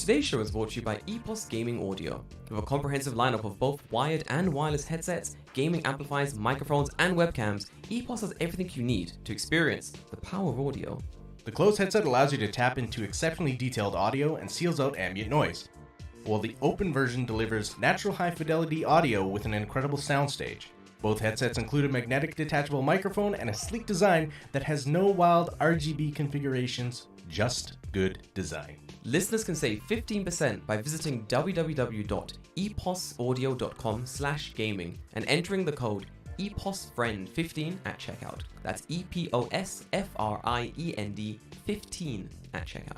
Today's show is brought to you by EPOS Gaming Audio. With a comprehensive lineup of both wired and wireless headsets, gaming amplifiers, microphones, and webcams, EPOS has everything you need to experience the power of audio. The closed headset allows you to tap into exceptionally detailed audio and seals out ambient noise, while the open version delivers natural high-fidelity audio with an incredible soundstage. Both headsets include a magnetic detachable microphone and a sleek design that has no wild RGB configurations, just good design. Listeners can save 15% by visiting www.eposaudio.com/gaming and entering the code EPOSFRIEND15 at checkout. That's EPOSFRIEND 15 at checkout.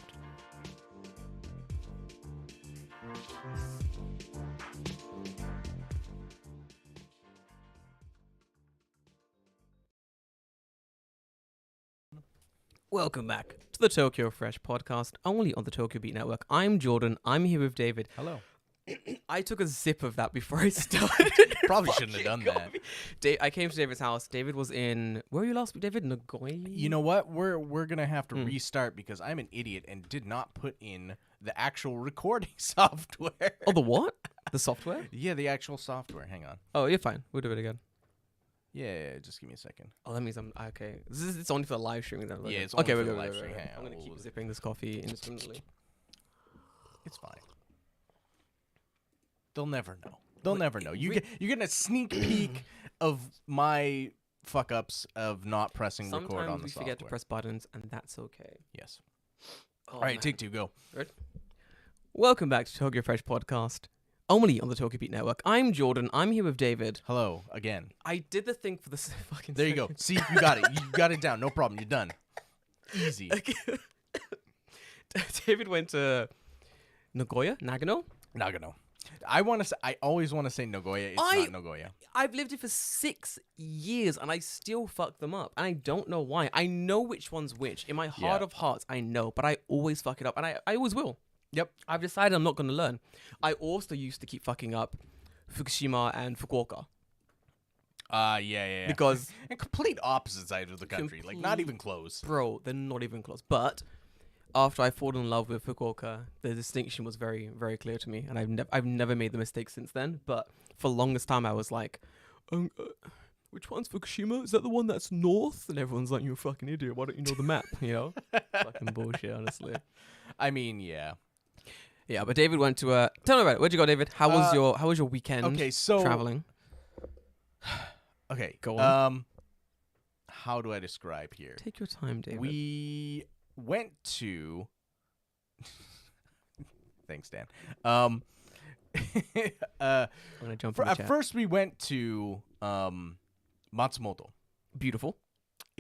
Welcome back to the Tokyo Fresh podcast, only on the Tokyo Beat Network. I'm Jordan. I'm here with David. Hello. I took a sip of that before I started. Probably shouldn't have done that. I came to David's house. David was in... Where were you last week, David? Nagoya? You know what? We're going to have to restart because I'm an idiot and did not put in the actual recording software. Oh, the what? The software? Yeah, the actual software. Hang on. Oh, you're fine. We'll do it again. Yeah, just give me a second. Oh, that means I'm... Okay. It's only for the live streaming then. Yeah, it's okay, only for we're the good. live stream. I'm going to keep zipping this coffee indiscriminately. It's fine. They'll never know. They'll never know. You're getting a sneak peek of my fuck-ups of not pressing record on the software. Sometimes we forget to press buttons, and that's okay. Yes. Oh, All right, man. take two, go. Right. Welcome back to Tokyo Fresh podcast, only on the Tokyo Beat Network. I'm Jordan. I'm here with David. Hello, again. I did the thing for the fucking... There you go. See, you got it. You got it down. No problem. You're done. Easy. David went to Nagano? Nagano. I always want to say Nagoya. It's not Nagoya. I've lived here for 6 years and I still fuck them up. And I don't know why. I know which one's which. In my heart of hearts, I know. But I always fuck it up. And I always will. Yep. I've decided I'm not going to learn. I also used to keep fucking up Fukushima and Fukuoka. Yeah. Because... and complete opposite sides of the country. Like, not even close. Bro, they're not even close. But... after I fallen in love with Fukuoka, the distinction was very, very clear to me, and I've never made the mistake since then. But for the longest time, I was like, "Which one's Fukushima? Is that the one that's north?" And everyone's like, "You're a fucking idiot. Why don't you know the map?" You know, fucking bullshit, honestly. I mean, yeah. But David went to tell me about it. Where'd you go, David? How was your weekend? Okay, so traveling. Okay, go on. How do I describe here? Take your time, David. We went to thanks, Dan. I'm gonna jump at first we went to Matsumoto. Beautiful.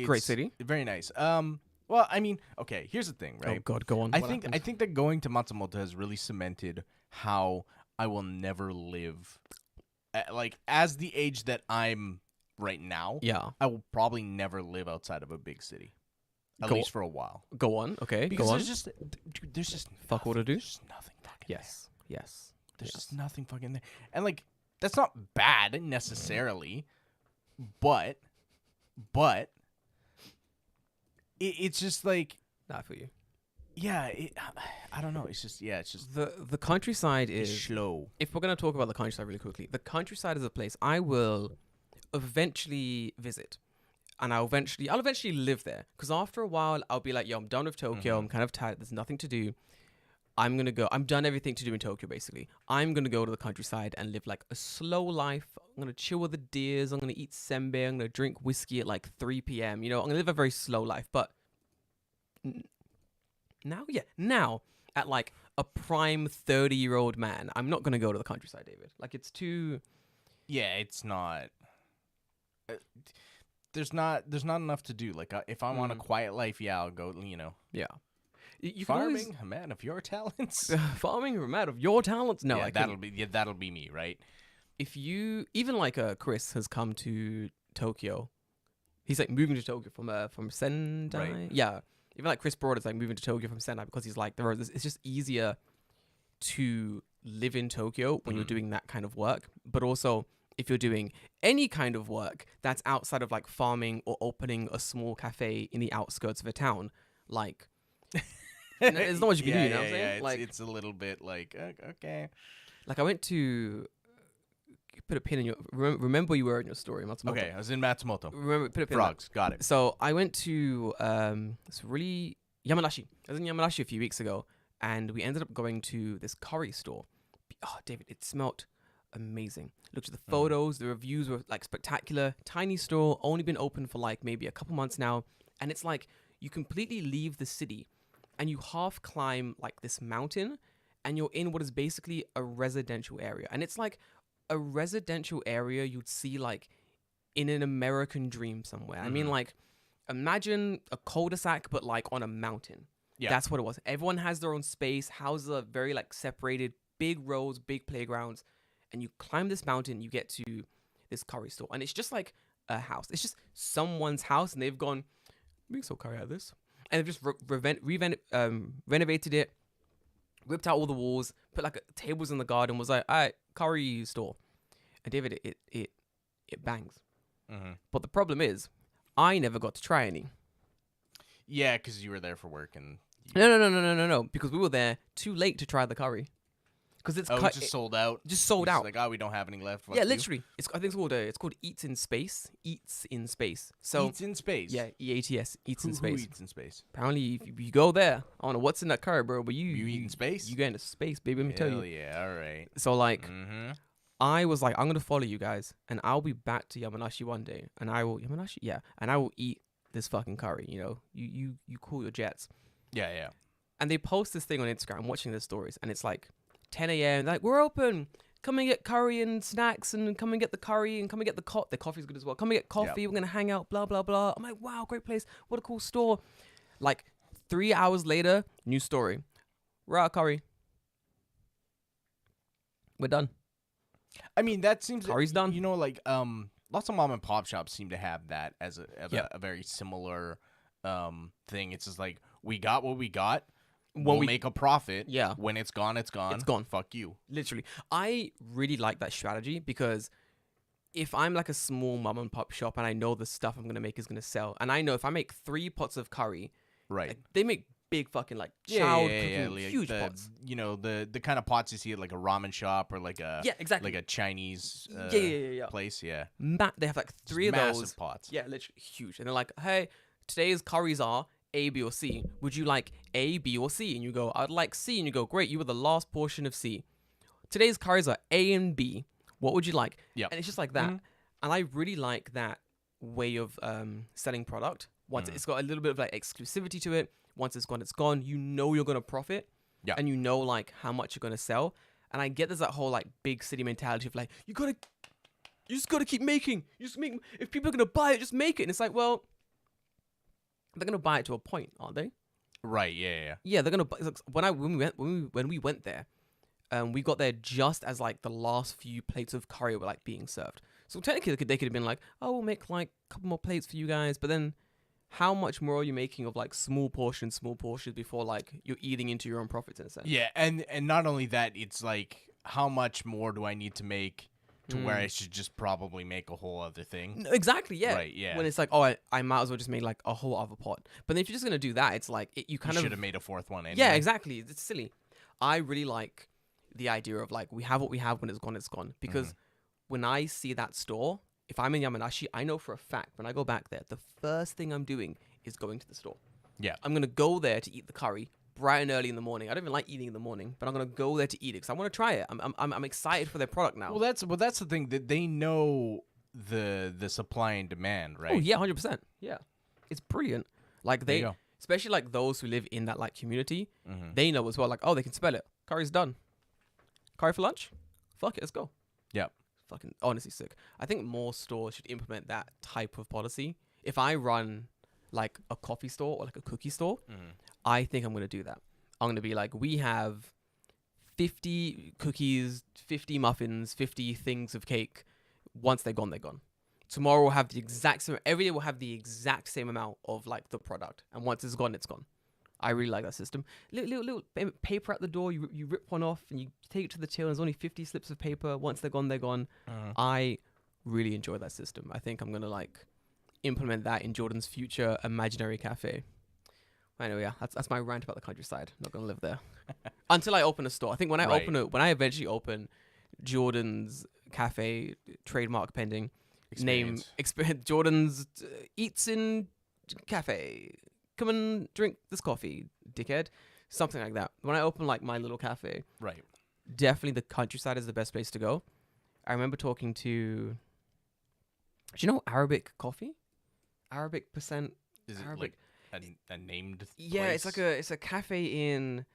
Great city. Very nice. Well, I mean, okay, here's the thing, right? Oh God, go on. I think that going to Matsumoto has really cemented how I will never live like as the age that I'm right now. Yeah. I will probably never live outside of a big city. At least for a while. Go on, okay. Because go on. there's just fuck what to do. There's just nothing fucking there. Yes. There's just nothing fucking there. And like that's not bad necessarily, but it's just like not for you. Yeah, I don't know. It's just the countryside is slow. If we're gonna talk about the countryside really quickly, the countryside is a place I will eventually visit. And I'll eventually live there. Because after a while, I'll be like, yo, I'm done with Tokyo. I'm kind of tired. There's nothing to do. I'm done everything to do in Tokyo, basically. I'm going to go to the countryside and live like a slow life. I'm going to chill with the deers. I'm going to eat senbei. I'm going to drink whiskey at like 3 p.m. You know, I'm going to live a very slow life. But now, at like a prime 30-year-old man, I'm not going to go to the countryside, David. Like, it's too... Yeah, it's not... There's not enough to do. Like if I want a quiet life, I'll go. You know. Yeah. Farming, a man of your talents. Farming, a man of your talents. No, yeah, that'll be me, right? If you even like Chris has come to Tokyo, he's like moving to Tokyo from Sendai. Right. Yeah. Even like Chris Broad is like moving to Tokyo from Sendai because he's like it's just easier to live in Tokyo when you're doing that kind of work, but also. If you're doing any kind of work that's outside of like farming or opening a small cafe in the outskirts of a town, like There's not much you can do. You know what I'm Yeah, saying? Like, it's a little bit like okay. I went to put a pin in your. Remember you were in your story, Matsumoto. Okay, I was in Matsumoto. Remember, put a pin. Frogs, got it. So I went to it's really Yamanashi. I was in Yamanashi a few weeks ago, and we ended up going to this curry store. Oh, David, it smelt amazing. Looked at the photos, the reviews were like spectacular. Tiny store, only been open for like maybe a couple months now, and it's like you completely leave the city, and you half climb like this mountain, and you're in what is basically a residential area, and it's like a residential area you'd see like in an American dream somewhere. I mean, like, imagine a cul-de-sac, but like on a mountain. Yeah. That's what it was. Everyone has their own space. Houses are very like separated, big roads, big playgrounds. And you climb this mountain, you get to this curry store. And it's just like a house. It's just someone's house, and they've gone, we can still curry out of this. And they've just renovated it, ripped out all the walls, put like tables in the garden, was like, all right, curry store. And David, it bangs. But the problem is, I never got to try any. Yeah, because you were there for work and. No. Because we were there too late to try the curry. Because it's just sold out. Just sold out. Like, we don't have any left. Yeah, literally. I think it's called Eats in Space. Eats in Space. So Eats in Space. Yeah, EATS. Eats in Space. Who eats in space? Apparently, if you go there, I don't know what's in that curry, bro, but you eat in space. You go into space, baby. Let me tell you. Hell yeah! All right. So like, I was like, I'm gonna follow you guys, and I'll be back to Yamanashi one day, and I will and I will eat this fucking curry. You know, you cool your jets. Yeah. And they post this thing on Instagram. I'm watching their stories, and it's like 10 a.m. Like, we're open. Come and get curry and snacks, and come and get the curry, and come and get the coffee. The coffee's good as well. Come and get coffee. We're gonna hang out. Blah blah blah. I'm like, wow, great place. What a cool store. Like 3 hours later, new story. We're out of curry. We're done. I mean, that seems curry's done. You know, like lots of mom and pop shops seem to have that as a very similar thing. It's just like, we got what we got. We'll make a profit. Yeah. When it's gone, it's gone. It's gone. Fuck you. Literally. I really like that strategy, because if I'm like a small mom and pop shop and I know the stuff I'm going to make is going to sell, and I know if I make 3 pots of curry, right? Like, they make big fucking like huge pots. You know, the kind of pots you see at like a ramen shop or like a exactly, like a Chinese place. Yeah. They have like 3 of massive those pots. Yeah, literally huge. And they're like, hey, today's curries are A, B, or C. Would you like A, B, or C? And you go, I'd like C. And you go, great, you were the last portion of C. Today's curries are A and B. What would you like? Yeah. And it's just like that. And I really like that way of selling product. Once it's got a little bit of like exclusivity to it. Once it's gone, it's gone. You know you're gonna profit. Yeah. And you know like how much you're gonna sell. And I get there's that whole like big city mentality of like, you just gotta keep making. You just make. If people are gonna buy it, just make it. And it's like, well, they're gonna buy it to a point, aren't they? Right. Yeah. Yeah, they're gonna buy. When we went there, we got there just as like the last few plates of curry were like being served. So technically, they could have been like, "Oh, we'll make like a couple more plates for you guys." But then, how much more are you making of like small portions before like you're eating into your own profits in a sense? Yeah, and not only that, it's like, how much more do I need to make to where I should just probably make a whole other thing? No, exactly. Yeah. Right. Yeah. When it's like, oh, I might as well just make like a whole other pot. But then if you're just gonna do that, it's like you should have made a 4th one. Anyway. Yeah, exactly. It's silly. I really like the idea of like, we have what we have. When it's gone, it's gone. Because when I see that store, if I'm in Yamanashi, I know for a fact when I go back there, the first thing I'm doing is going to the store. Yeah. I'm going to go there to eat the curry bright and early in the morning. I don't even like eating in the morning, but I'm going to go there to eat it because I want to try it. I'm excited for their product now. Well, that's the thing, that they know the supply and demand, right? Oh, yeah, 100%. Yeah. It's brilliant. Like they, especially like those who live in that like community, they know as well. Like, oh, they can smell it. Curry's done. Curry for lunch? Fuck it, let's go. Yeah. Fucking honestly sick. I think more stores should implement that type of policy. If I run like a coffee store or like a cookie store, I think I'm going to do that. I'm going to be like, we have 50 cookies, 50 muffins, 50 things of cake. Once they're gone, they're gone. Tomorrow we'll have the exact same, every day we'll have the exact same amount of like the product. And once it's gone, it's gone. I really like that system. Little paper at the door. You rip one off and you take it to the till. There's only 50 slips of paper. Once they're gone, they're gone. I really enjoy that system. I think I'm going to like implement that in Jordan's future imaginary cafe. Anyway, yeah, that's my rant about the countryside. Not gonna live there until I open a store. I think when I Right. open it, when I eventually open Jordan's Cafe, trademark pending, name Jordan's Eats in Cafe. Come and drink this coffee, dickhead. Something like that. When I open like my little cafe, Right. definitely the countryside is the best place to go. I remember talking to. Do you know Arabic coffee? Arabic percent. Is it Arabic. like a named Yeah, place? it's a cafe in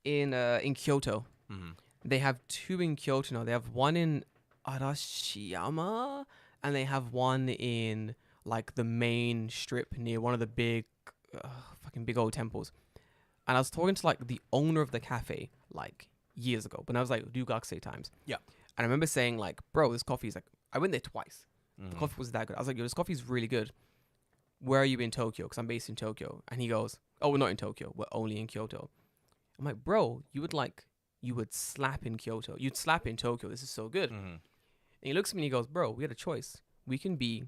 Kyoto. Mm-hmm. They have two in Kyoto now. They have one in Arashiyama, and they have one in like the main strip near one of the big, fucking big old temples. And I was talking to like the owner of the cafe like years ago, when I was like Ryugakusei times. Yeah. And I remember saying like, bro, this coffee is like, I went there twice. Mm-hmm. The coffee was that good. I was like, yo, this coffee is really good. Where are you in Tokyo? Because I'm based in Tokyo. And he goes, oh, we're not in Tokyo. We're only in Kyoto. I'm like, bro, you would slap in Kyoto. You'd slap in Tokyo. This is so good. Mm-hmm. And he looks at me and he goes, bro, we had a choice. We can be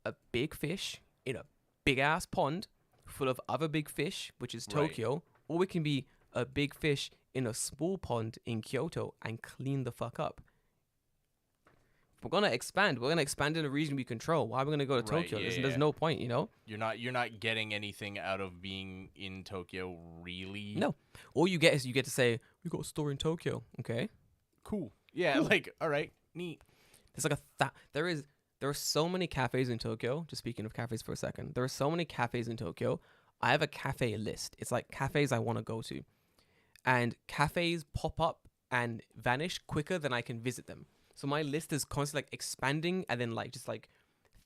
a big fish in a big ass pond full of other big fish, which is Right. Tokyo, or we can be a big fish in a small pond in Kyoto and clean the fuck up. We're gonna expand. We're gonna expand in a region we control. Why are we gonna go to Right, Tokyo? yeah, There's yeah. no point, you know. You're not getting anything out of being in Tokyo, really. No. All you get is you get to say we got a store in Tokyo. Okay. Cool. Yeah. Cool. Like, all right, neat. There's like there are so many cafes in Tokyo. Just speaking of cafes for a second, there are so many cafes in Tokyo. I have a cafe list. It's like cafes I want to go to, and cafes pop up and vanish quicker than I can visit them. So my list is constantly like expanding, and then like just like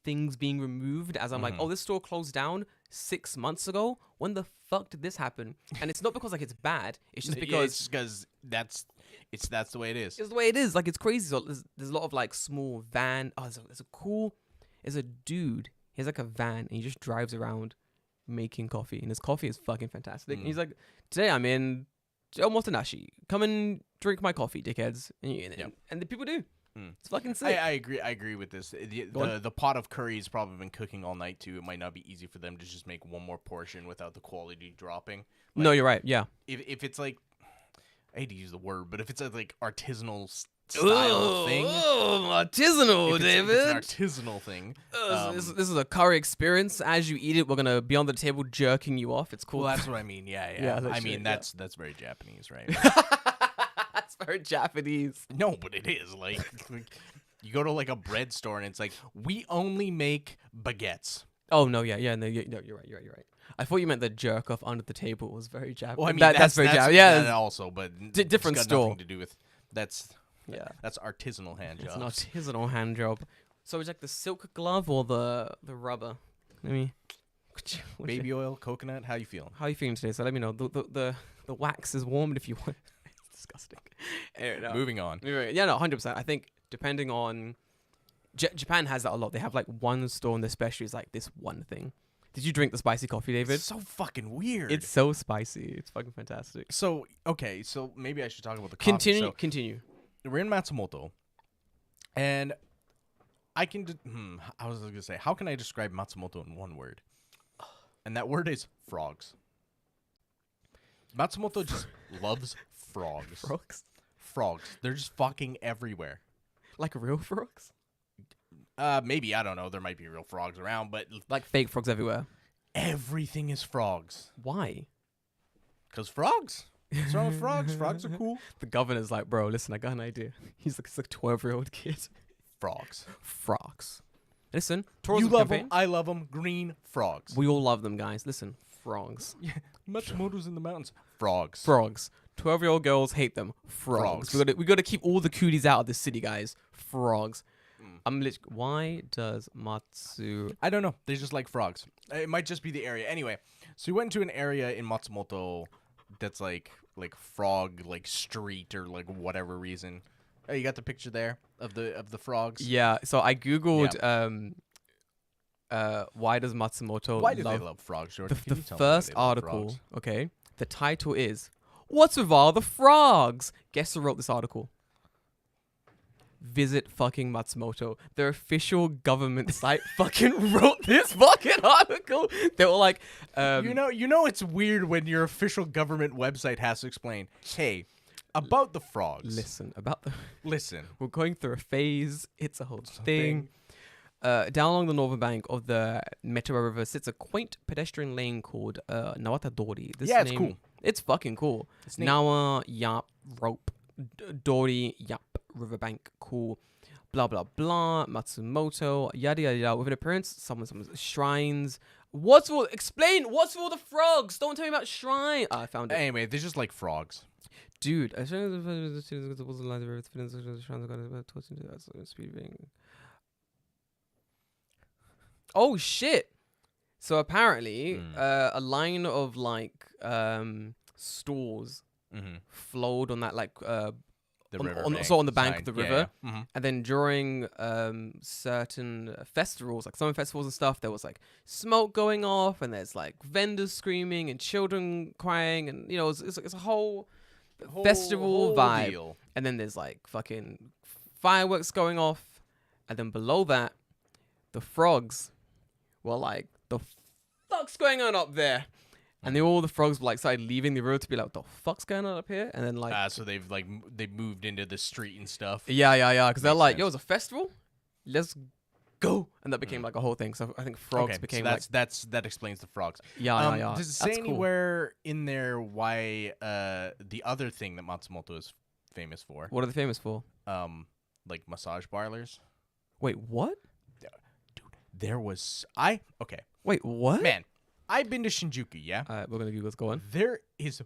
things being removed as I'm like, Mhm. oh, this store closed down 6 months ago. When the fuck did this happen? And it's not because like it's bad. It's just because because that's the way it is. it's the way it is. Like it's crazy. So there's a lot of like small van. Oh, there's a dude. He has like a van and he just drives around making coffee, and his coffee is fucking fantastic. And he's like, today I'm in Omotenashi. Come and drink my coffee, dickheads. And the people do. It's fucking sick. I agree with this. The pot of curry has probably been cooking all night too. It might not be easy for them to just make one more portion without the quality dropping. No, you're right. Yeah. If it's like, I hate to use the word, but if it's a like artisanal style thing, artisanal, if David. it's an artisanal thing. This is a curry experience. As you eat it, we're gonna be on the table jerking you off. It's cool. Well, that's what I mean. Yeah. Yeah, I that's mean shit, that's very Japanese, right? That's very Japanese. No, but it is like you go to like a bread store and it's like we only make baguettes. Oh no, yeah, no, you're right. I thought you meant the jerk off under the table was very Japanese. Well, I mean that's very Japanese. Yeah, that also, but different it's got store. Nothing to do with that's artisanal hand It's jobs. an artisanal hand job. So it's like the silk glove or the rubber. Let me. Baby oil, coconut. How you feeling? How are you feeling today? So let me know. The wax is warmed if you want. It's disgusting. Anyway, no. Moving on. Yeah, no, 100%. I think depending on Japan has that a lot. They have like one store and the specialty is like this one thing. Did you drink the spicy coffee, David? It's so fucking weird. It's so spicy. It's fucking fantastic. So okay, so maybe I should talk about the coffee. Continue. We're in Matsumoto, and I can. I was gonna say, how can I describe Matsumoto in one word? And that word is frogs. Matsumoto just loves frogs. Frogs? Frogs. They're just fucking everywhere. Like real frogs? Maybe, I don't know. There might be real frogs around, but Like fake frogs everywhere. everything is frogs. Why? Because frogs. What's wrong with frogs? Frogs are cool. The governor's like, bro, listen, I got an idea. He's like a 12-year-old kid. Frogs. Frogs. Listen, You tourism love campaign. them. I love them. Green frogs. We all love them, guys. Listen, frogs. Matsumoto's in the mountains. Frogs. Frogs. 12-year-old girls hate them. Frogs. We got to keep all the cooties out of the city, guys. Frogs. Why does Matsu? I don't know. They just like frogs. It might just be the area. Anyway, so we went to an area in Matsumoto that's like frog like street or like whatever reason. Oh, you got the picture there of the frogs? Yeah. So I googled why does Matsumoto Why do they love frogs, Jordan? the Can you tell me why first they love article? frogs? Okay. The title is "What's with all the frogs?" Guess who wrote this article? visit fucking Matsumoto. Their official government site fucking wrote this fucking article. They were like, you know, it's weird when your official government website has to explain, hey, about the frogs. Listen, we're going through a phase. It's a whole thing. Down along the northern bank of the Meteora River sits a quaint pedestrian lane called Nawata Dori. It's cool. It's fucking cool. Nawa Yap Rope Dori Yap Riverbank cool. Blah blah blah. Matsumoto yada yada yada. With an appearance, someone's shrines. What's all the frogs? Don't tell me about shrine. I found it. Anyway, they're just like frogs. Dude, oh shit! So apparently, a line of like stores flowed on that like The river on the bank of the river, yeah. and then during certain festivals, like summer festivals and stuff, there was like smoke going off, and there's like vendors screaming and children crying, and you know it's a whole festival vibe. Deal. And then there's like fucking fireworks going off, and then below that, the frogs were like, the fuck's going on up there? And all the frogs were like started leaving the road to be like, what the fuck's going on up here? And then like, so they've moved into the street and stuff. Yeah, because they're Makes like, sense. yo, it's a festival, let's go, and that became like a whole thing. So I think frogs became so that explains the frogs. Yeah. Does it say anywhere in there why the other thing that Matsumoto is famous for? What are they famous for? Like massage parlors. Wait, what? Dude, there was Wait, what? Man, I've been to Shinjuku, yeah? We're gonna Google what's going. There is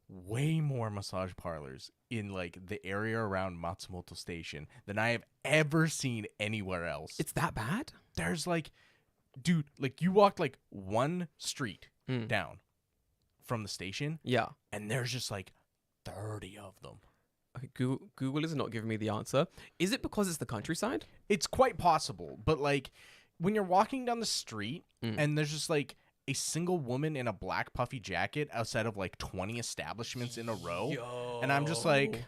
way more massage parlors in like the area around Matsumoto Station than I have ever seen anywhere else. It's that bad? There's like, dude, like you walk like one street down from the station, Yeah. and there's just like 30 of them. Okay, Google is not giving me the answer. Is it because it's the countryside? It's quite possible, but like when you're walking down the street and there's just like a single woman in a black puffy jacket outside of like 20 establishments in a row, and I'm just like,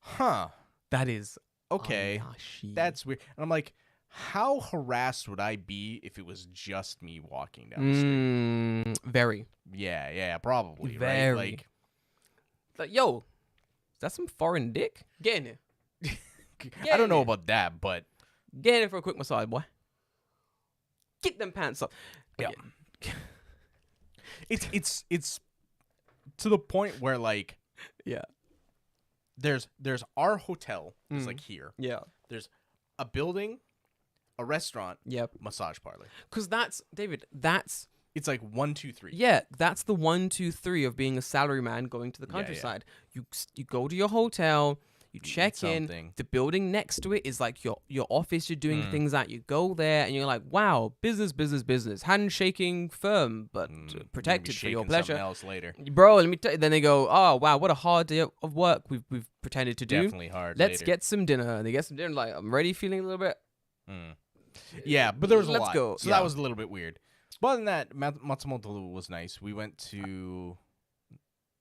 huh, that is okay, that's weird. And I'm like, how harassed would I be if it was just me walking down the street? Very. Yeah, probably. Very. Right? Like, yo, is that some foreign dick? Get in here. I don't know about that, but get in here for a quick massage, boy. Get them pants up. Yeah. It's to the point where like there's our hotel is like here. Yeah. There's a building, a restaurant, Yep. massage parlor. Because that's It's like 1, 2, 3. yeah, that's the 1, 2, 3 of being a salaryman going to the countryside. You go to your hotel, you check in. Something. The building next to it is like your office. You're doing things at. You go there and you're like, wow, business, handshaking firm, but protected for your pleasure. Else later. Bro, let me tell you. Then they go, oh wow, what a hard day of work we've pretended to do. Definitely hard. Let's later. get some dinner. And they get some dinner. Like, I'm ready, feeling a little bit. Yeah, but there was a Let's lot. go. So that was a little bit weird. But other than that, Matsumoto was nice. We went to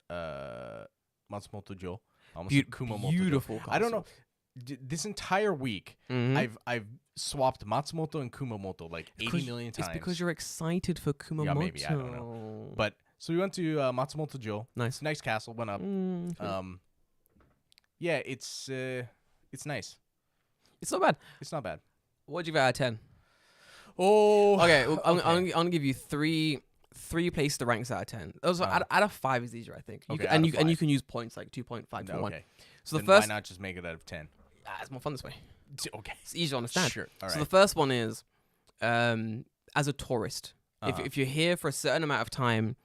Matsumoto Jo. Kumamoto. Beautiful. I don't know. This entire week, I've swapped Matsumoto and Kumamoto like 80 million times. It's because you're excited for Kumamoto. Yeah, maybe. I don't know. But so we went to Matsumoto Jo. Nice castle. Went up. Yeah, it's nice. It's not bad. It's not bad. What'd you give out of 10? Oh, okay. I'm gonna give you three places to rank out of 10. Also, out of 5 is easier, I think. You can use points like 2.5 for 1. So then the first, why not just make it out of 10? It's more fun this way. Okay, it's easier to understand. Sure. All right. So the first one is, as a tourist, if you're here for a certain amount of time,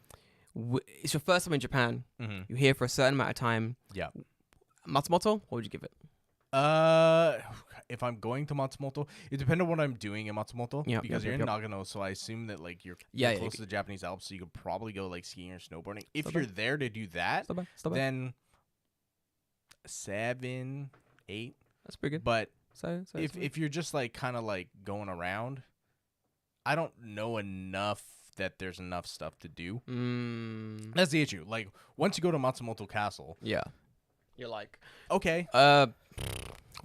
it's your first time in Japan. You're here for a certain amount of time. Yeah. Matsumoto, what would you give it? If I'm going to Matsumoto, it depends on what I'm doing in Matsumoto. Because you're in Nagano, so I assume that like you're close to the Japanese Alps, so you could probably go like skiing or snowboarding. If you're there to do that, then 7, 8. That's pretty good. But if you're just like kind of like going around, I don't know enough that there's enough stuff to do. That's the issue. Like once you go to Matsumoto Castle, you're like, okay.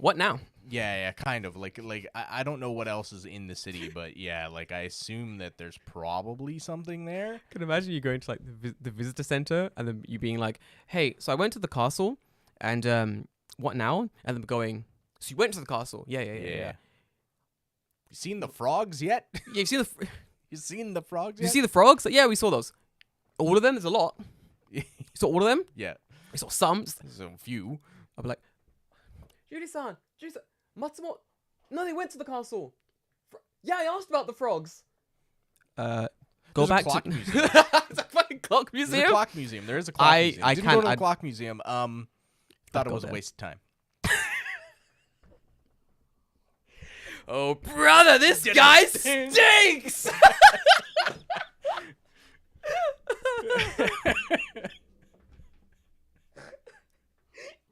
What now? Yeah, kind of. Like I don't know what else is in the city, but yeah, like I assume that there's probably something there. I can imagine you going to like the visitor center and then you being like, "Hey, so I went to the castle, and what now?" And then going, "So you went to the castle? Yeah. You seen the frogs yet? Yeah, you've seen the You seen the frogs Did you yet? see the frogs? Like, yeah, we saw those. All of them? There's a lot. You saw all of them? Yeah. We saw some. There's a few. I'll be like, Judy-san, Matsumoto. No, they went to the castle. Yeah, I asked about the frogs. Go There's back a clock to museum. it's a fucking clock museum. There's a clock museum. There is a clock museum. I Didn't can't. go to the clock museum. Thought it was a waste of time. Oh, brother, this guy stinks.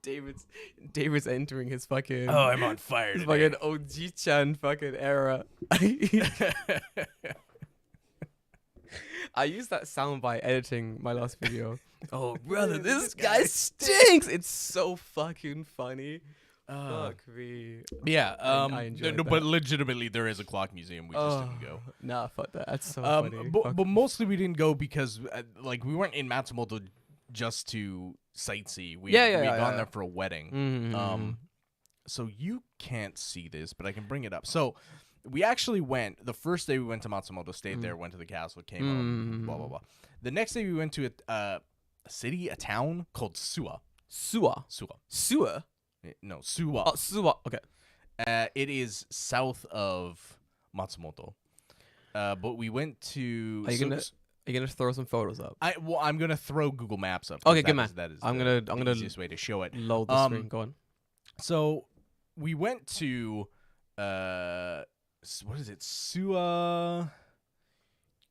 David's entering his fucking. Oh, I'm on fire. His Today. fucking OG-chan fucking era. I used that sound by editing my last video. Oh, brother, this guy stinks. It's so fucking funny. Fuck me. Yeah. I enjoyed no, that. but legitimately, there is a clock museum. We just didn't go. Nah, fuck that. That's so funny. But mostly we didn't go because like we weren't in Matsumoto just to sightsee. We had gone there for a wedding. Mm-hmm. So you can't see this, but I can bring it up. So we actually went the first day we went to Matsumoto, stayed there, went to the castle, came home, blah blah blah. The next day we went to a town called Suwa. Sewer? No, Suwa. Oh, Suwa. Okay. It is south of Matsumoto. But we went to. Are you gonna throw some photos up? I'm gonna throw Google Maps up. Okay, good man. That is I'm the gonna easiest way to show it. load the screen. Go on. So we went to what is it? Suwa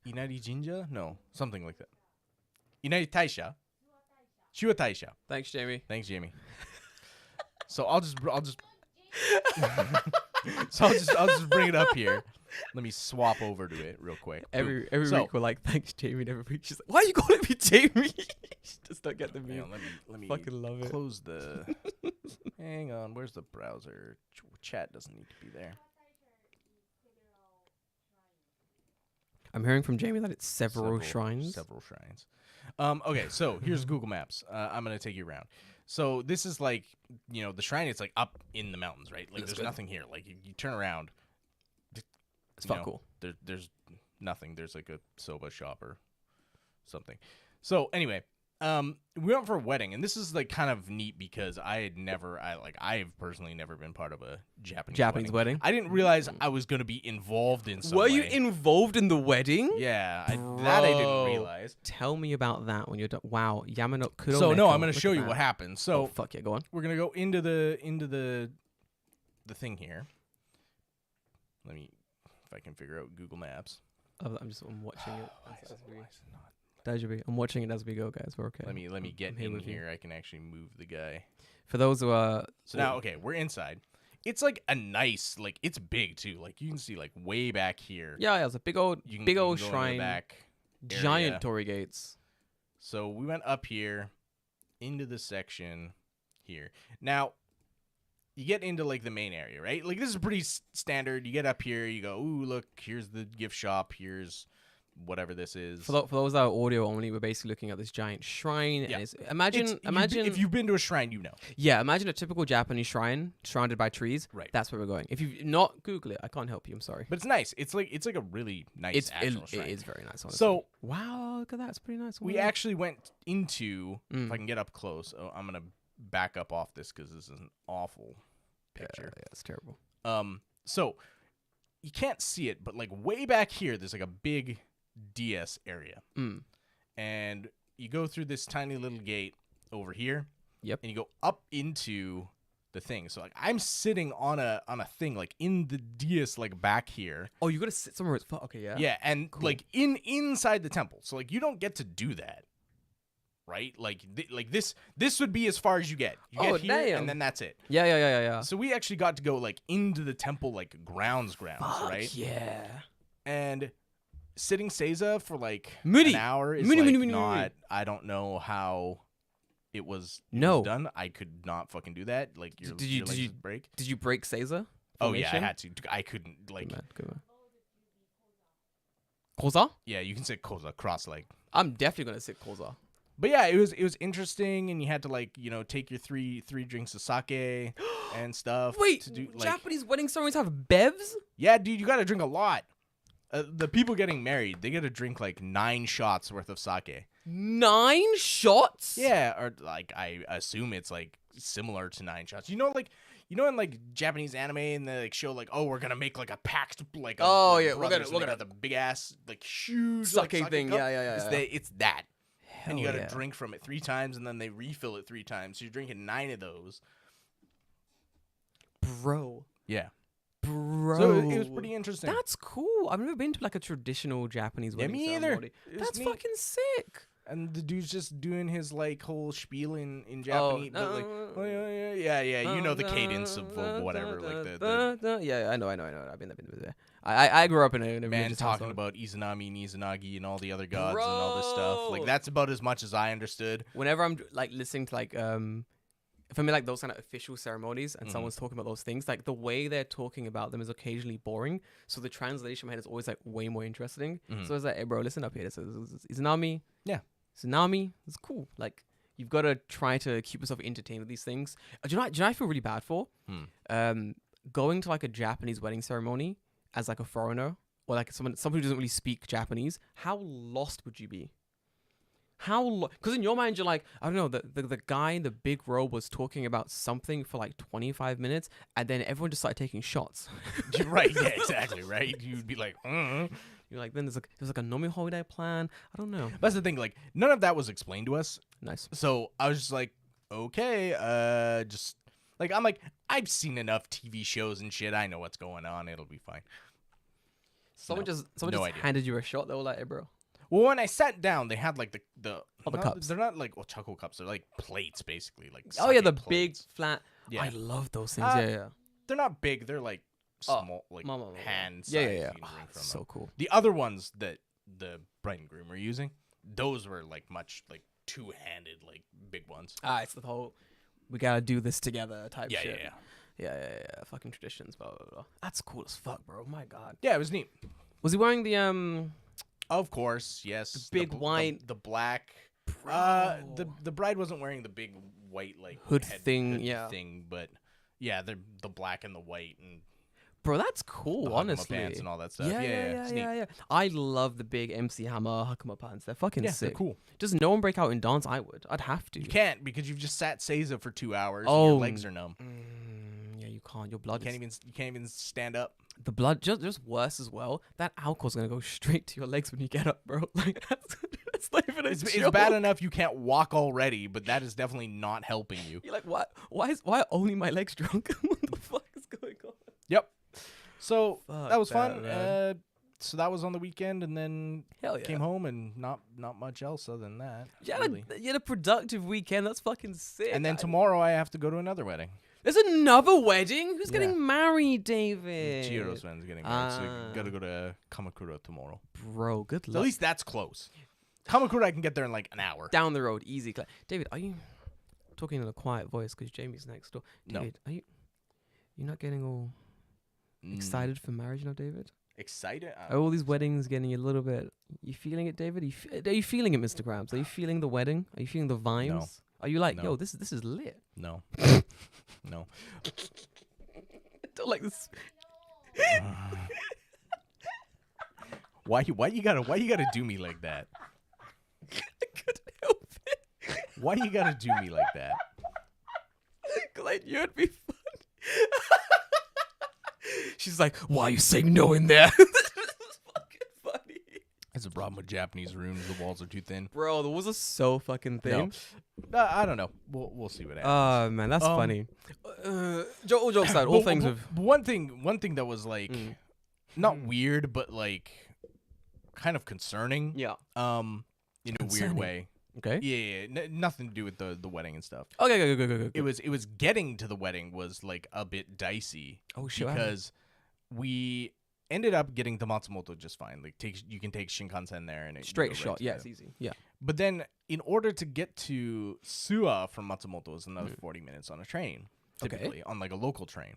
Inari Jinja? No, something like that. Inari Taisha. Shua Taisha. Thanks, Jamie. Thanks, Jamie. So I'll just so I'll just bring it up here. Let me swap over to it real quick. Every week we're like, thanks, Jamie. And every week she's like, why are you calling me Jamie? She just don't get the meme. Let me Fucking love it. close the. Hang on, where's the browser? Chat doesn't need to be there. I'm hearing from Jamie that it's several shrines. Several shrines. Okay, so here's Google Maps. I'm gonna take you around. So this is like, the shrine. It's like up in the mountains, right? Like there's nothing here. Like you turn around. It's fuck cool. There's nothing. There's like a soba shop or something. So anyway, we went for a wedding, and this is like kind of neat because I've personally never been part of a Japanese wedding. I didn't realize I was going to be involved in some Were way. you involved in the wedding? Yeah, that I didn't realize. Tell me about that when you're done. Wow, Yamano Kuroneko. So no, I'm going to look show at you that. what happened. So fuck yeah, go on. we're going to go into the thing here. Let me, if I can figure out Google Maps. I'm watching it. I'm watching it as we go, guys. We're okay. Let me get here in with you. here. I can actually move the guy. For those who are So now, okay, we're inside. It's like a nice, like it's big too. Like you can see like way back here. yeah, it's a big old You can go into the shrine, back area. giant torii gates. So we went up here into the section here. Now, you get into like the main area, right? Like this is pretty standard. You get up here, you go, ooh, look, here's the gift shop. Here's whatever this is. For those that are audio only, we're basically looking at this giant shrine. Yeah. And imagine if you've been to a shrine, you know. Yeah, imagine a typical Japanese shrine surrounded by trees. Right. That's where we're going. If you've not Google it, I can't help you. I'm sorry. But it's nice. It's like a really nice actual shrine. It is very nice. Honestly. So wow, look at that. It's pretty nice. we Wow. actually went into. If I can get up close, I'm gonna back up off this because this is an awful picture. Yeah, it's terrible. So you can't see it, but like way back here, there's like a big DS area, and you go through this tiny little gate over here. Yep. And you go up into the thing. So like I'm sitting on a thing like in the DS like back here. Oh, you gotta sit somewhere. Okay, yeah. Yeah, and Cool. like inside the temple. So like you don't get to do that. Right? Like this would be as far as you get. You Oh, get here damn. and then that's it. Yeah. So we actually got to go like into the temple like grounds, Fuck right? yeah. And sitting Seiza for like Moody. an hour is Moody, like moody, moody, not moody. I don't know how it was No. done. I could not fucking do that. Like your legs would break. Did you break Caesar? Oh yeah, I formation? had to. I couldn't like. Good man. Koza? Yeah, you can say koza, cross leg. I'm definitely gonna sit Koza. But yeah, it was interesting, and you had to like take your three drinks of sake and stuff. Wait, to do, like, Japanese wedding ceremonies have bevs? yeah, dude, you got to drink a lot. The people getting married, they got to drink like 9 shots worth of sake. 9 shots? Yeah, or like I assume it's like similar to 9 shots. In like Japanese anime, and they like show like, oh, we're gonna make like a pact, like we're brothers, gonna and they got the big ass like huge sake like, thing. cup. Yeah. It's that. Hell And you got to yeah. drink from it 3 times, and then they refill it 3 times. So you're drinking 9 of those. Bro. Yeah. Bro. So it was pretty interesting. That's cool. I've never been to like a traditional Japanese wedding me either. ceremony. It was That's neat. fucking sick. And the dude's just doing his like whole spiel in Japanese, but like, oh, yeah, you know the cadence of whatever, like the yeah, I know. I've been there. I grew up in a man religious talking household. about Izanami and Izanagi and all the other gods and all this stuff. Like that's about as much as I understood. Whenever I'm like listening to like for me like those kind of official ceremonies and someone's talking about those things, like the way they're talking about them is occasionally boring. So the translation in my head is always like way more interesting. So it's like, hey bro, listen up here. This is Izanami. Yeah. Tsunami, it's cool. Like you've got to try to keep yourself entertained with these things. Do you know what I feel really bad for? Going to like a Japanese wedding ceremony as like a foreigner or like someone who doesn't really speak Japanese. How lost would you be? Because in your mind you're like, I don't know, the guy in the big robe was talking about something for like 25 minutes and then everyone just started taking shots. Right, yeah, exactly, right? You'd be like, You're like, then there's like a Nomi holiday plan. I don't know. That's the thing, like none of that was explained to us. Nice. So I was just like, okay, just like I'm like, I've seen enough TV shows and shit. I know what's going on. It'll be fine. Someone just handed you a shot. They were like, hey, bro. Well, when I sat down, they had like the cups. They're not like choco cups. They're like plates, basically. Like Oh yeah, the sake big plates. flat. Yeah. I love those things. Yeah. They're not big. They're like small, like hand size. Yeah. You can drink from So them. cool. The other ones that the bride and groom were using, those were like much like 2-handed, like big ones. It's the whole we gotta do this together type Yeah, shit. yeah. Fucking traditions, blah blah blah. That's cool as fuck, bro. My God. Yeah, it was neat. Was he wearing the Of course, yes. The big white- the black. Bro. The bride wasn't wearing the big white like Hood head thing, hood yeah. thing, but yeah, they're the black and the white and Bro, that's cool, the Hakama honestly. pants and all that stuff. Yeah, it's neat. yeah. I love the big MC Hammer Hakama pants. They're fucking Yeah, sick. they're cool. Does no one break out in dance? I would. I'd have to. You can't because you've just sat Seiza for 2 hours. Oh. And your legs are numb. Yeah, you can't. Your blood You can't even stand up. the blood just worse as well. That alcohol's gonna go straight to your legs when you get up, bro. Like that's not even a It's joke. bad enough you can't walk already, but that is definitely not helping you. You're like, what? Why are only my legs drunk? What the fuck is going on? Yep. So Fuck that was that, fun. man. So that was on the weekend, and then Hell yeah. came home, and not much else other than that. Yeah, really. you had a productive weekend. That's fucking sick. And then tomorrow I have to go to another wedding. There's another wedding. Who's Yeah. getting married, David? Chihiro's friend's getting married, so I gotta go to Kamakura tomorrow. Bro, good So luck. at least that's close. Kamakura I can get there in like an hour. Down the road, easy. David, are you talking in a quiet voice because Jamie's next door? No. David, are you? You're not getting all excited for marriage now, David? Excited? Are all these weddings getting you a little bit? You feeling it, David? Are you feeling it, Mr. Grams? Are you feeling the wedding? Are you feeling the vibes? No. Are you like, No. yo, this is lit? No. No. I don't like this. Why you gotta do me like that? I couldn't help it. Why you gotta do me like that? Because I knew it'd be fun. She's like, why are you saying no in there? This is fucking funny. That's a problem with Japanese rooms. The walls are too thin. Bro, the walls are so fucking thin. I don't know. We'll see what happens. Oh, man, that's funny. All jokes aside, all things with... But one thing that was like not weird, but like kind of concerning. Yeah. In a Concerning. weird way. Okay. Yeah. Nothing to do with the wedding and stuff. Okay, go. It was getting to the wedding was like a bit dicey. Oh, shit. Because we ended up getting the Matsumoto just fine. Like you can take Shinkansen there and Straight you go shot. right Yeah, to it's it. easy. Yeah. But then, in order to get to Suwa from Matsumoto is another 40 minutes on a train, typically, on like a local train.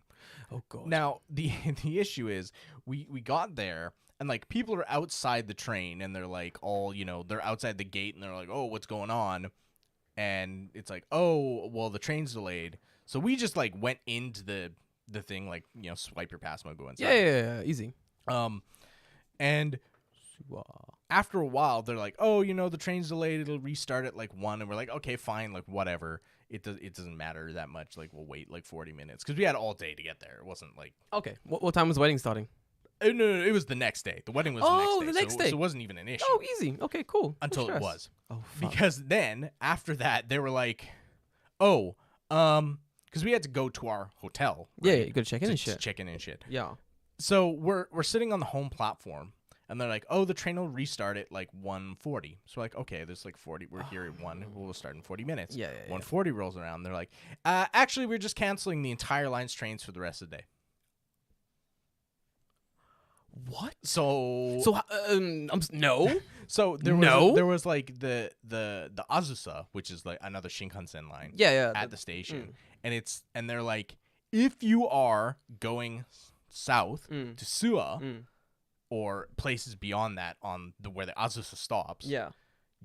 Oh, God. Now, the issue is we got there, and like people are outside the train, and they're like all, they're outside the gate, and they're like, oh, what's going on? And it's like, oh, well, the train's delayed. So we just like went into the thing, like, swipe your pass mode, go inside. Yeah, easy. And after a while, they're like, oh, the train's delayed. It'll restart at like 1. And we're like, okay, fine, like whatever. It doesn't matter that much. Like we'll wait like 40 minutes because we had all day to get there. It wasn't like Okay. What time was the wedding starting? No, it was the next day. The wedding was the next day. So it wasn't even an issue. Oh, easy. Okay, cool. Until it was. Oh, fuck. Because then after that, they were like, oh, because we had to go to our hotel. Right? Yeah, you gotta check in and shit. Check in and shit. Yeah. So we're sitting on the home platform, and they're like, oh, the train will restart at like 1:40. So we're like, okay, there's like 40. We're here at 1. We'll start in 40 minutes. Yeah. 1:40 rolls around. They're like, actually, we're just canceling the entire line's trains for the rest of the day. What? So no. So there was like the Azusa, which is like another Shinkansen line. Yeah. At the station, and they're like, if you are going south to Suwa or places beyond that on where the Azusa stops,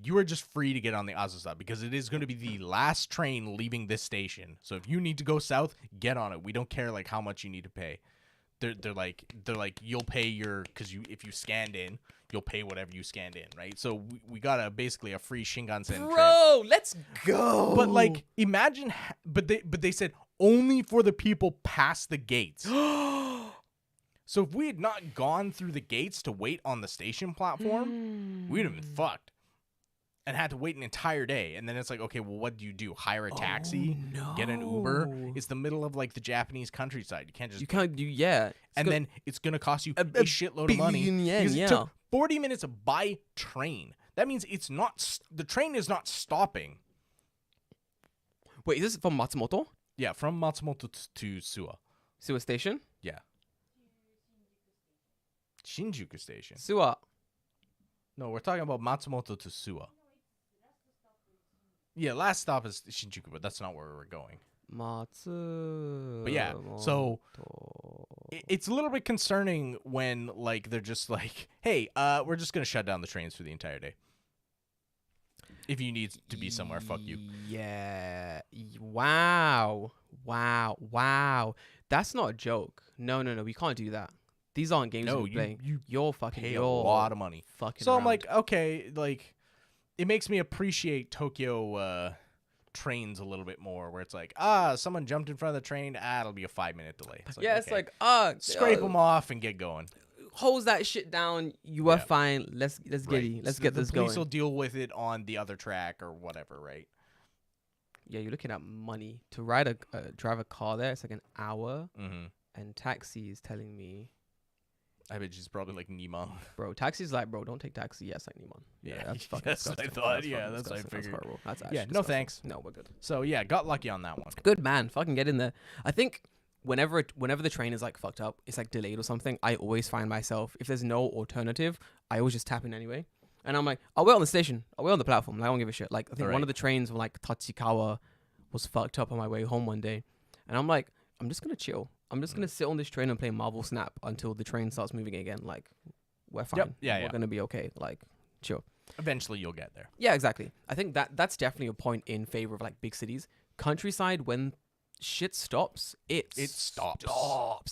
you are just free to get on the Azusa because it is going to be the last train leaving this station. So if you need to go south, get on it. We don't care like how much you need to pay. They're like you'll pay if you scanned in, you'll pay whatever you scanned in, right? So we got basically a free Shinkansen trip. Bro, let's go. But like imagine, but they said only for the people past the gates. So if we had not gone through the gates to wait on the station platform, we'd have been fucked. And had to wait an entire day. And then it's like, okay, well, what do? Hire a taxi? No. Get an Uber? It's the middle of like the Japanese countryside. You can't just... Then it's going to cost you a shitload of money. Yen, because it took 40 minutes by train. That means it's not... The train is not stopping. Wait, is this from Matsumoto? Yeah, from Matsumoto to Suwa. Suwa Station? Yeah. Shinjuku Station. Suwa. No, we're talking about Matsumoto to Suwa. Yeah, last stop is Shinjuku, but that's not where we're going. But yeah, so it's a little bit concerning when like they're just like, hey, we're just going to shut down the trains for the entire day. If you need to be somewhere, fuck you. Yeah. Wow. That's not a joke. No. We can't do that. These aren't games we're playing. You're fucking pay a lot of money. Fucking so around. I'm like, okay, like it makes me appreciate Tokyo trains a little bit more, where it's like, someone jumped in front of the train, it'll be a 5-minute delay. It's like, yeah, okay, it's like, scrape them off and get going. Hose that shit down. You are fine. Let's get Let's get this going. The police will deal with it on the other track or whatever, right? Yeah, you're looking at money to drive a car there. It's like an hour, and taxi is telling me. I bet she's probably like Nima. Bro, taxi's like, bro, don't take taxi. Yeah, it's like Neiman. Yeah, that's fucking that's disgusting. what I thought. That's what I figured. That's actually no thanks. No, we're good. So yeah, got lucky on that one. Good man. Fucking get in there. I think whenever the train is like fucked up, it's like delayed or something, I always find myself, if there's no alternative, I always just tap in anyway. And I'm like, I'll wait on the station. I'll wait on the platform. I don't give a shit. Like, I think one of the trains from like Tatsikawa was fucked up on my way home one day. And I'm like, I'm just going to chill. I'm just going to sit on this train and play Marvel Snap until the train starts moving again. Like, we're fine. Yep. Yeah, we're going to be okay. Like, chill. Eventually you'll get there. Yeah, exactly. I think that's definitely a point in favor of like big cities. Countryside, when shit stops, it stops.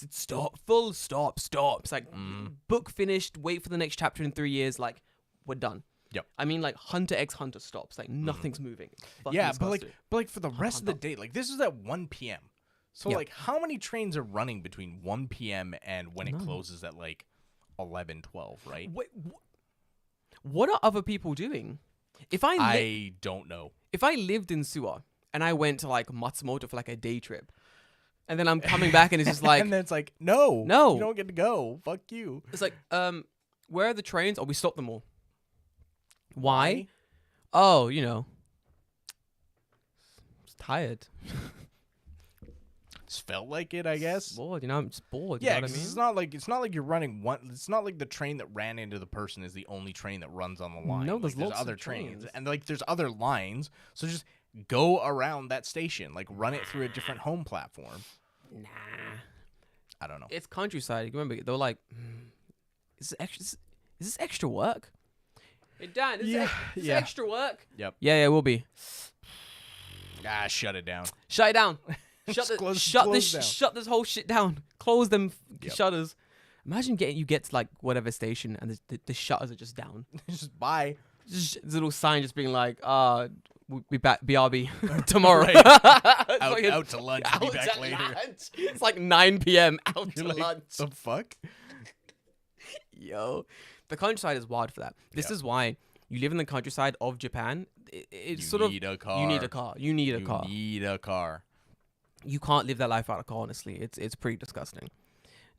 It stops. Full stop. Stops. Like, book finished. Wait for the next chapter in 3 years. Like, we're done. Yep. I mean, like Hunter x Hunter stops. Like nothing's moving. Yeah, but like for the rest of the day, like this is at 1 p.m. So like, how many trains are running between 1 p.m. and when it closes at like 11, 12, right? Wait, what are other people doing? I don't know. If I lived in Suwa and I went to like Matsumoto for like a day trip, and then I'm coming back and it's just like, and then it's like, no, you don't get to go. Fuck you. It's like, where are the trains? Oh, we stopped them all. Why? Oh, I was tired. It's felt like it, I guess. Bored, I'm just bored. Yeah, you know what I 'cause mean? it's not like you're running one. It's not like the train that ran into the person is the only train that runs on the line. No, Like, there's lots other of trains, trains. and like there's other lines. So just go around that station, like run it through a different home platform. Nah. I don't know. It's countryside. You remember, they were like, is this extra work? Hey, Dan, is this extra work? Yep. Yeah, it will be. Shut it down. Shut it down. Close Shut this whole shit down. Close them Yep. shutters. Imagine you get to like whatever station and the shutters are just down. Just bye. Just a little sign just being like, we'll be back, BRB tomorrow. Right. It's Out, like out to lunch. Be out back to later. lunch. It's like 9 p.m. out You're to like, lunch. the fuck? Yo, the countryside is wild for that. This is why you live in the countryside of Japan. It's You sort of need a car. you need a car. You need a car. You need a car. You can't live that life out of car. Honestly, it's pretty disgusting.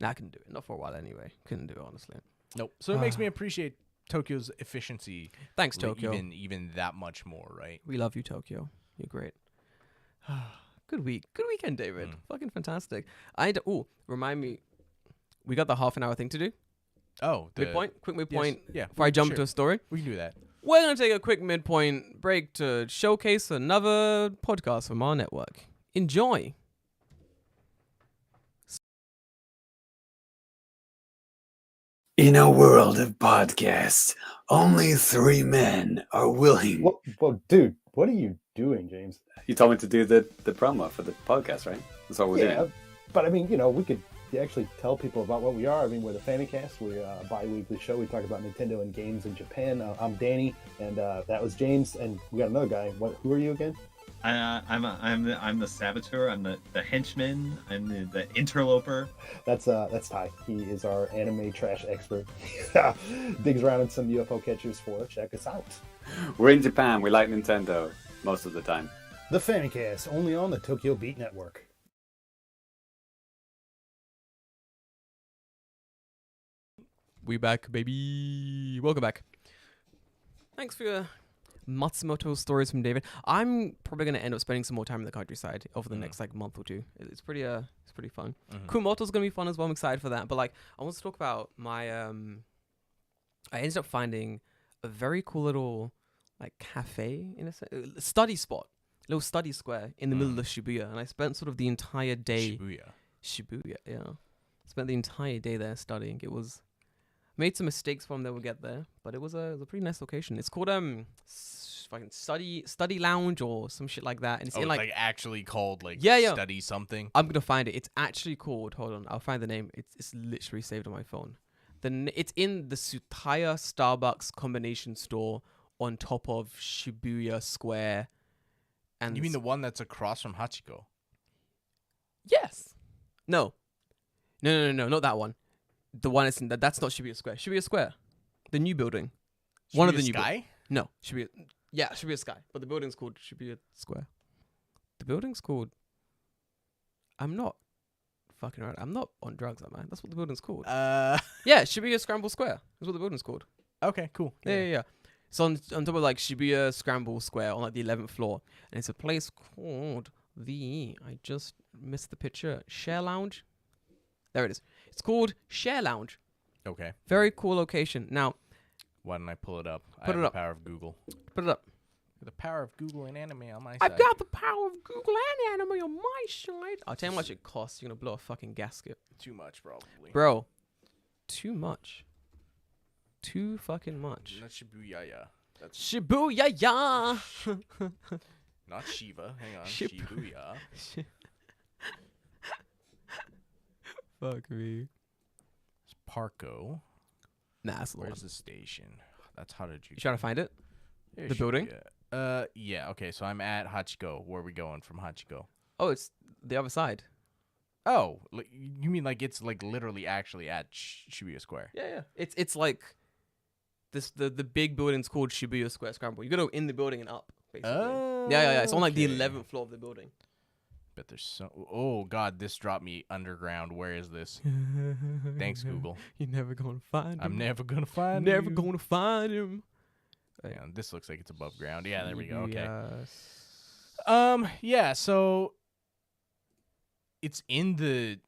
Nah, I couldn't do it. Not for a while anyway. Couldn't do it honestly. Nope. So it makes me appreciate Tokyo's efficiency. Thanks, Tokyo. Even that much more, right? We love you, Tokyo. You're great. Good week. Good weekend, David. Fucking fantastic. Remind me. We got the half an hour thing to do. Oh, Midpoint? Quick midpoint. Yes. Yeah. Before I jump sure. into a story. We can do that. We're going to take a quick midpoint break to showcase another podcast from our network. Enjoy. In a world of podcasts, only 3 men are willing. Well, dude, what are you doing, James? You told me to do the promo for the podcast, right? That's what we're doing. But I mean, we could actually tell people about what we are. I mean, we're the Famicast. We're a bi-weekly show. We talk about Nintendo and games in Japan. I'm Danny, and that was James, and we got another guy. Who are you again? I'm the saboteur. I'm the henchman. I'm the interloper. That's Ty. He is our anime trash expert. Digs around in some UFO catchers for us. Check us out. We're in Japan. We like Nintendo most of the time. The Famicast, only on the Tokyo Beat Network. We back, baby. Welcome back. Thanks for your Matsumoto stories from David. I'm probably gonna end up spending some more time in the countryside over the next month or two. It's pretty fun. Kumoto's gonna be fun as well. I'm excited for that. But like, I want to talk about my I ended up finding a very cool little like cafe in a study spot, little study square in the middle of Shibuya, and I spent sort of the entire day. Shibuya, yeah. Spent the entire day there studying. It was. Made some mistakes when they would get there, but it was a pretty nice location. It's called fucking study lounge or some shit like that. And it's in like actually called study something. I'm gonna find it. It's actually called. Hold on, I'll find the name. It's literally saved on my phone. It's in the Tsutaya Starbucks combination store on top of Shibuya Square. And You mean the one that's across from Hachiko? Yes. No, not that one. The one that's not Shibuya Square. Shibuya Square, the new building. One of the new Sky? No, Shibuya Sky, but the building's called Shibuya Square. The building's called. I'm not fucking around. I'm not on drugs, man. That's what the building's called. Yeah, Shibuya Scramble Square. That's what the building's called. Okay, cool. Yeah. So on top of like Shibuya Scramble Square on like the 11th floor, and it's a place called I just missed the picture. Share Lounge. There it is. It's called Share Lounge. Okay. Very cool location. Now, why don't I pull it up? Put it up. The power of Google. put it up. The power of Google and anime on my side. I've got the power of Google and anime on my side. I'll tell you how much it costs. You're gonna blow a fucking gasket, Too much, probably. bro. Too much. Too fucking much. Not Shibuya. That's Shibuya, ya. not Shiva. Hang on. Shib- Shibuya. Fuck me. It's Parco. Nah, that's the one. Where's the station? That's how did you? You trying to find it? There the should building? be yeah. Okay, so I'm at Hachiko. Where are we going from Hachiko? Oh, it's the other side. Oh, you mean like it's like literally actually at Shibuya Square? Yeah. It's like this. The big building's called Shibuya Square Scramble. You go in the building and up, basically. Yeah. It's on like the Okay. 11th floor of the building. Bet there's so. Oh God, this dropped me underground. Where is this? Thanks, Google. You're never gonna find him. I'm never gonna find. Never you. gonna find him. Hang on, this looks like it's above ground. Yeah, there we go. Okay. Yes. Yeah. So it's in the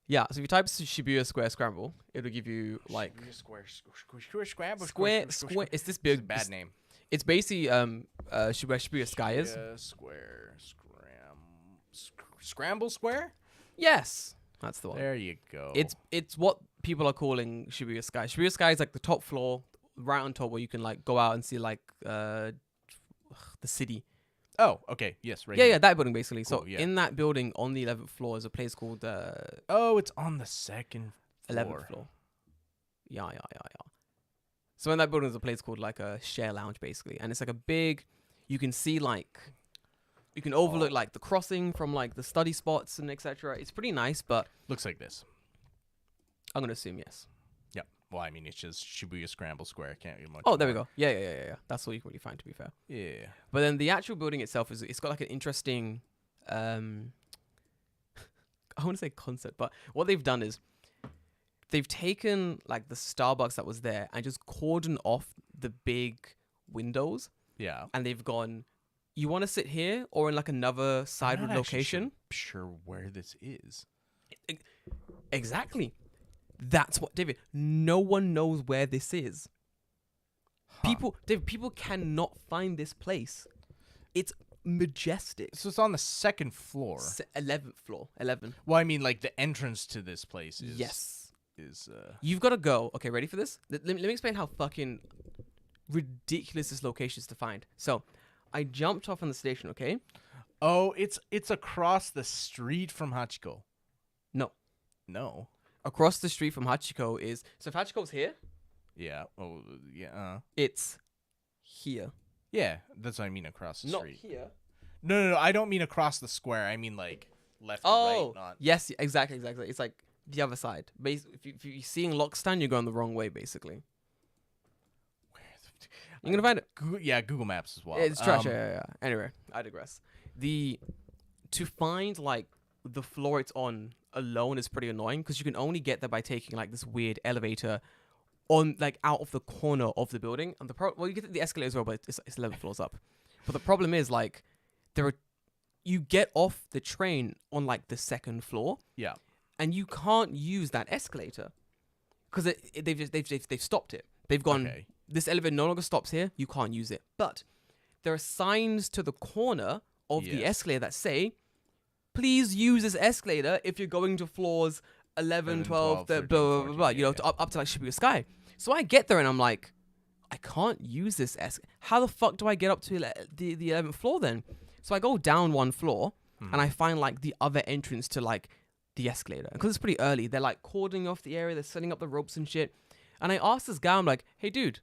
Yeah, so if you type Shibuya Square Scramble, it'll give you like Shibuya Square Scramble. square. It's this big. It's a bad name. It's basically Shibuya Sky is. Shibuya Square Scramble Square. Yes, that's the one. There you go. It's what people are calling Shibuya Sky. Shibuya Sky is like the top floor, right on top, where you can like go out and see like the city. Oh, okay. Yes, right. Yeah, here. yeah, that building basically. Cool, So yeah. in that building on the 11th floor is a place called Oh, it's on the second 11th floor. Yeah. So in that building is a place called like a share lounge basically, and it's like a big. You can see like, you can overlook like the crossing from like the study spots and etc. It's pretty nice, but Looks like this. I'm gonna assume yes. Yeah. Well, I mean, it's just Shibuya Scramble Square. Can't get much. Oh, there we more. go. Yeah. That's all you can really find, to be fair. Yeah. But then the actual building itself it's got like an interesting, I want to say concept, but what they've done is they've taken like the Starbucks that was there and just cordoned off the big windows, Yeah. and they've gone, you want to sit here or in like another side I'm not actually location? Sure where this is. Exactly. That's what, David, no one knows where this is. People cannot find this place. It's majestic. So it's on the second floor. 11th floor. 11. Well, I mean, like the entrance to this place is. Yes. Is You've got to go. Okay, ready for this? Let me explain how fucking ridiculous this location is to find. So, I jumped off on the station, okay? Oh, it's across the street from Hachiko. No. No. Across the street from Hachiko is... So if Hachiko's here, Yeah. Oh, yeah. it's here. Yeah, that's what I mean across the Not street. here. No. I don't mean across the square. I mean like left to Oh, right, not. yes, exactly. It's like the other side. If you're seeing Lockstan, you're going the wrong way, basically. You're going to find it. Google Maps as well. It's trash. Yeah. Anyway, I digress. To find like the floor it's on alone is pretty annoying because you can only get there by taking like this weird elevator on like out of the corner of the building. And you get the escalator as well, but it's 11 floors up. But the problem is like you get off the train on like the second floor. Yeah. And you can't use that escalator because they've stopped it. They've gone. Okay. This elevator no longer stops here. You can't use it. But there are signs to the corner of the Yes. escalator that say, please use this escalator if you're going to floors 11, 12, 13, blah, blah, blah, 14, blah, you know, yeah. up to like Shibuya Sky. So I get there and I'm like, I can't use this escalator. How the fuck do I get up to the 11th floor then? So I go down one floor and I find like the other entrance to like the escalator. Because it's pretty early. They're like cordoning off the area. They're setting up the ropes and shit. And I asked this guy, I'm like, hey, dude,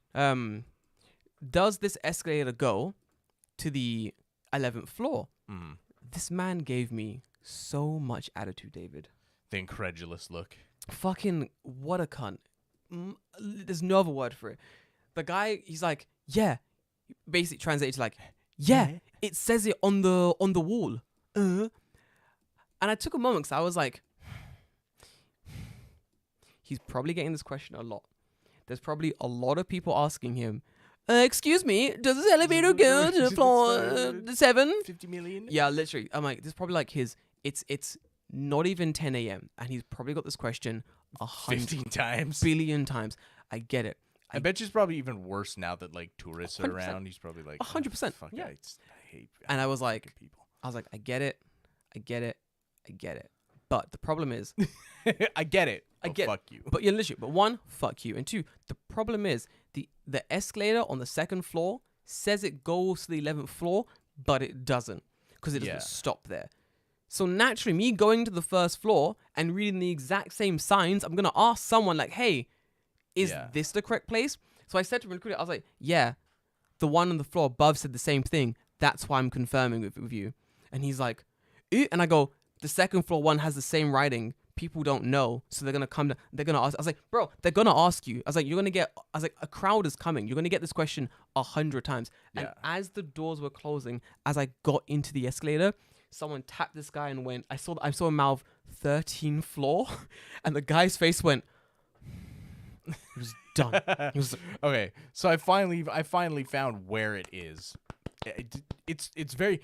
does this escalator go to the 11th floor? Mm. This man gave me so much attitude, David. The incredulous look. Fucking what a cunt. There's no other word for it. The guy, he's like, yeah. Basically translated to like, yeah, it says it on the wall. And I took a moment because I was like, he's probably getting this question a lot. There's probably a lot of people asking him, excuse me, does this elevator go to floor 7? 50 million? Yeah, literally. I'm like, this is probably like it's not even 10 a.m. and he's probably got this question 15 times. billion times. I get it. I bet she's probably even worse now that like tourists are 100%. around. He's probably like 100%, Fuck yeah. I hate. And I was like, fucking people. I get it. But the problem is, I get it. I but get- Fuck you. but you're literally, but one, fuck you. And two, the problem is the escalator on the second floor says it goes to the 11th floor, but it doesn't because it doesn't Yeah. stop there. So naturally, me going to the first floor and reading the exact same signs, I'm going to ask someone like, hey, is Yeah. this the correct place? So I said to him, I was like, yeah, the one on the floor above said the same thing. That's why I'm confirming with you. And he's like, eh? And I go, the second floor one has the same writing. People don't know. So they're going to come down. They're going to ask. I was like, bro, they're going to ask you. I was like, a crowd is coming. You're going to get this question 100 times. And Yeah. as the doors were closing, as I got into the escalator, someone tapped this guy and went, I saw a mouth 13th floor. And the guy's face went, he was done. He was Okay, so I finally found where it is. It's very.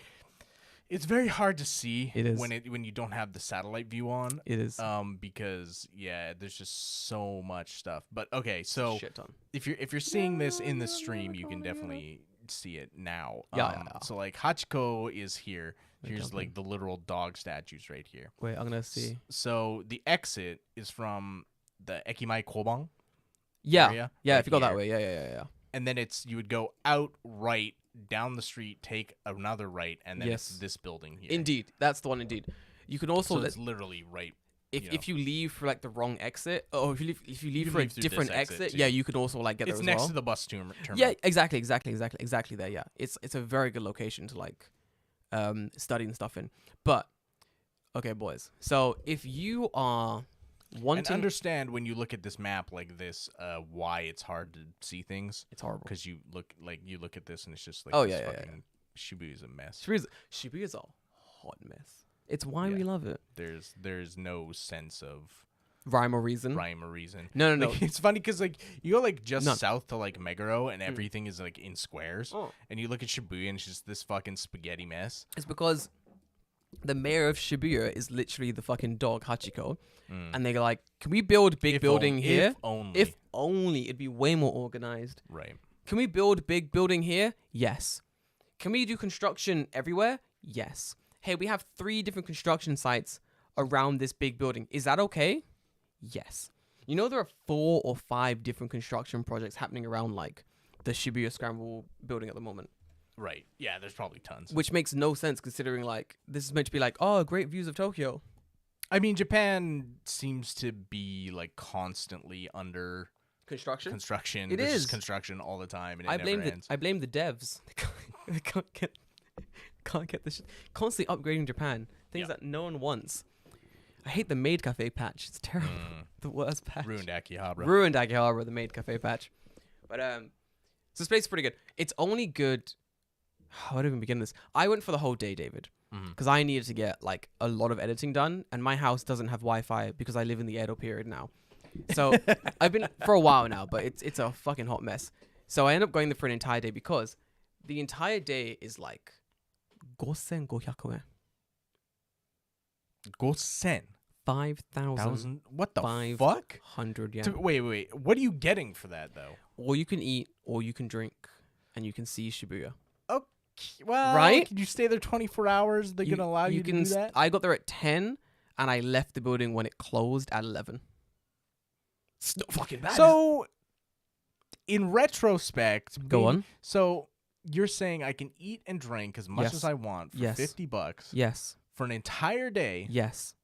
It's very hard to see It is. when you don't have the satellite view on. It is. Because there's just so much stuff. But okay, so Shit ton. if you're seeing this in the stream, you can definitely see it now. Yeah. So like Hachiko is here. Here's jumping. like the literal dog statues right here. Wait, I'm gonna see. So the exit is from the Ekimai Kobang Yeah. area. Yeah. right If you go that here. way. Yeah. And then you would go out right down the street, take another right, and then it's Yes. this building here. Indeed, that's the one. Indeed, you can also So it's literally right. if you leave for like the wrong exit, or if you leave can for a leave through different this exit, exit, too. yeah, you can also like get It's there as next well. to the bus terminal. Yeah, exactly there. Yeah, it's a very good location to like study and stuff in. But okay, boys. So if you are And wanting, understand when you look at this map like this, why it's hard to see things. it's horrible. Because you look at this and it's just like Oh, this yeah. fucking Shibuya is a mess. Shibuya's a hot mess. It's why we Yeah. love it. There's no sense of Rhyme or reason? rhyme or reason. No. Like, it's funny because like you go like just None. south to like Meguro and everything is like in squares, Oh. and you look at Shibuya and it's just this fucking spaghetti mess. It's because the mayor of Shibuya is literally the fucking dog Hachiko, and they're like, "Can we build big building here? If only. If only it'd be way more organized. Right. Can we build big building here? Yes. Can we do construction everywhere? Yes. Hey, we have 3 different construction sites around this big building. Is that okay? Yes. You know there are 4 or 5 different construction projects happening around like the Shibuya Scramble building at the moment, Right. Yeah. There's probably tons. which makes no sense considering like this is meant to be like, oh, great views of Tokyo. I mean, Japan seems to be like constantly under Construction. construction. It There's is. just construction all the time, and it I never blame ends. the devs. They can't get this shit. Constantly upgrading Japan. Things Yeah. that no one wants. I hate the Maid Cafe patch. It's terrible. The worst patch. Ruined Akihabara. Ruined Akihabara, the Maid Cafe patch. But so this place is pretty good. It's only good. How do I even begin this? I went for the whole day, David, because I needed to get like a lot of editing done, and my house doesn't have Wi-Fi because I live in the Edo period now. So I've been for a while now, but it's a fucking hot mess. So I end up going there for an entire day because the entire day is like 5,500 yen. Gosen. 5,000. What the fuck? 500 yen. Wait. What are you getting for that though? Or you can eat, or you can drink, and you can see Shibuya. Well, Right? Can you stay there 24 hours? They're gonna allow you to do that? I got there at 10, and I left the building when it closed at 11. It's not fucking bad. So, in retrospect, Go on. So you're saying I can eat and drink as much Yes. as I want for Yes. $50 Yes. for an entire day Yes.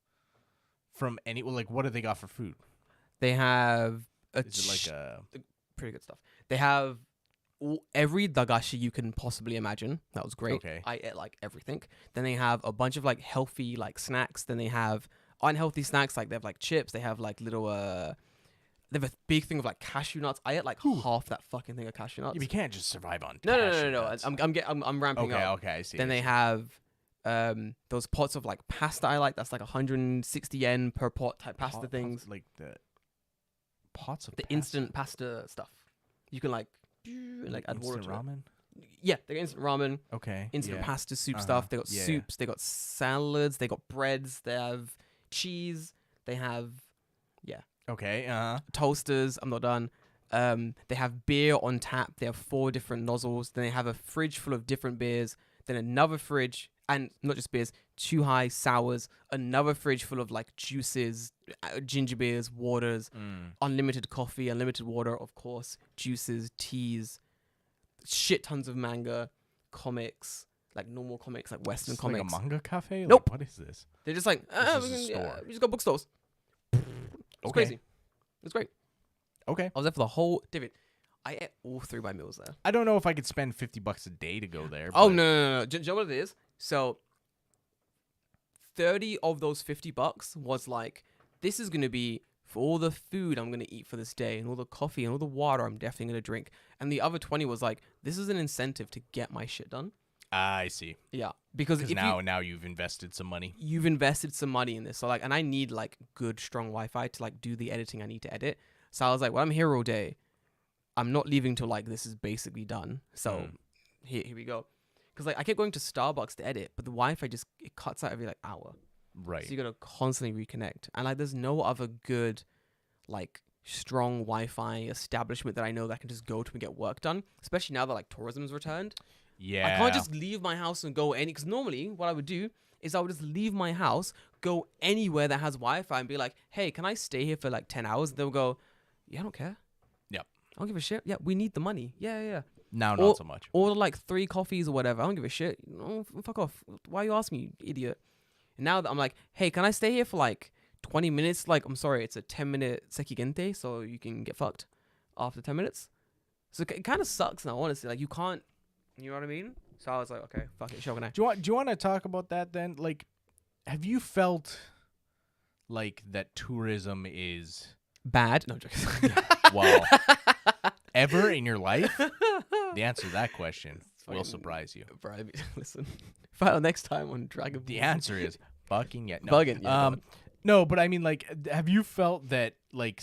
from any what do they got for food? They have Is it like a pretty good stuff. They have every dagashi you can possibly imagine. That was great. Okay. I ate like everything. Then they have a bunch of like healthy like snacks. Then they have unhealthy snacks, like they have like chips. They have like little they have a big thing of like cashew nuts. I ate like half that fucking thing of cashew nuts. you can't just survive on No. cashew nuts. I'm ramping okay, up. okay, I see. Then they have those pots of like pasta I like. That's like 160 yen per pot type pasta things. like the pots of The pasta. instant pasta stuff. You can like add water instant to it. ramen. Yeah, they got instant ramen, Okay. instant yeah. pasta soup Uh-huh. stuff. They got Yeah, yeah. soups. They got salads. They got breads. They have cheese. They have Okay. toasters. I'm not done. They have beer on tap. They have 4 different nozzles. Then they have a fridge full of different beers. Then another fridge, and not just beers, Chuhai, sours. Another fridge full of like juices, ginger beers, waters, unlimited coffee, unlimited water, of course, juices, teas, shit tons of manga, comics, like normal comics, like Western It's comics. like a manga cafe. Like, Nope. What is this? They're just like, This is a store. we just got bookstores. It's Okay. crazy. It's great. Okay. I was there for the whole. David, I ate all 3 of my meals there. I don't know if I could spend $50 a day to go there. Oh but- no! Do you know what it is? So, 30 of those $50 was like, this is gonna be for all the food I'm gonna eat for this day, and all the coffee and all the water I'm definitely gonna drink. And the other 20 was like, this is an incentive to get my shit done. I see. Yeah, because Because if now you've invested some money. you've invested some money in this, so like, and I need like good strong Wi-Fi to like do the editing I need to edit. So I was like, well, I'm here all day. I'm not leaving till like this is basically done. So here we go. because like I kept going to Starbucks to edit, but the Wi-Fi just it cuts out every like hour. Right. So you gotta constantly reconnect, and like there's no other good, like strong Wi-Fi establishment that I know that I can just go to and get work done. Especially now that like tourism's returned. Yeah. I can't just leave my house and go any. Because normally what I would do is I would just leave my house, go anywhere that has Wi-Fi, and be like, "Hey, can I stay here for like 10 hours?" And they'll go, "Yeah, I don't care. Yep. I don't give a shit. Yeah, we need the money. Yeah, yeah." Now, not so much. Order like 3 coffees or whatever. I don't give a shit. No, fuck off. Why are you asking me, you idiot? And now that I'm like, hey, can I stay here for like 20 minutes? Like, I'm sorry, it's a 10-minute sekigente, so you can get fucked after 10 minutes. So it kind of sucks now, honestly. Like, you can't, you know what I mean? So I was like, okay, fuck it, Shogunai. Do you want to talk about that then? Like, have you felt like that tourism is Bad? No, I'm joking. well ever in your life? The answer to that question will fucking- surprise you. Bro, listen. Find out next time on Dragon The Ball. answer is fucking yet. No. Bugging. Yeah, No, but I mean, like, have you felt that, like,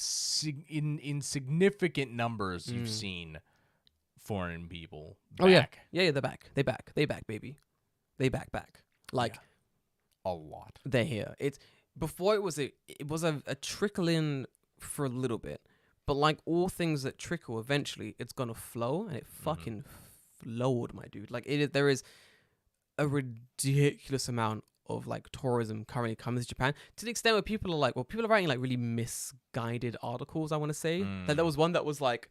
in significant numbers, you've seen foreign people back? Oh yeah, yeah, they're back. They back, baby. They back. Like a lot. they're here. It's before it was a trickle in for a little bit, but like all things that trickle, eventually it's gonna flow, and it fucking flowed, my dude. Like there is a ridiculous amount of like tourism currently coming to Japan, to the extent where people are like, well, people are writing like really misguided articles, I want to say. Like there was one that was like,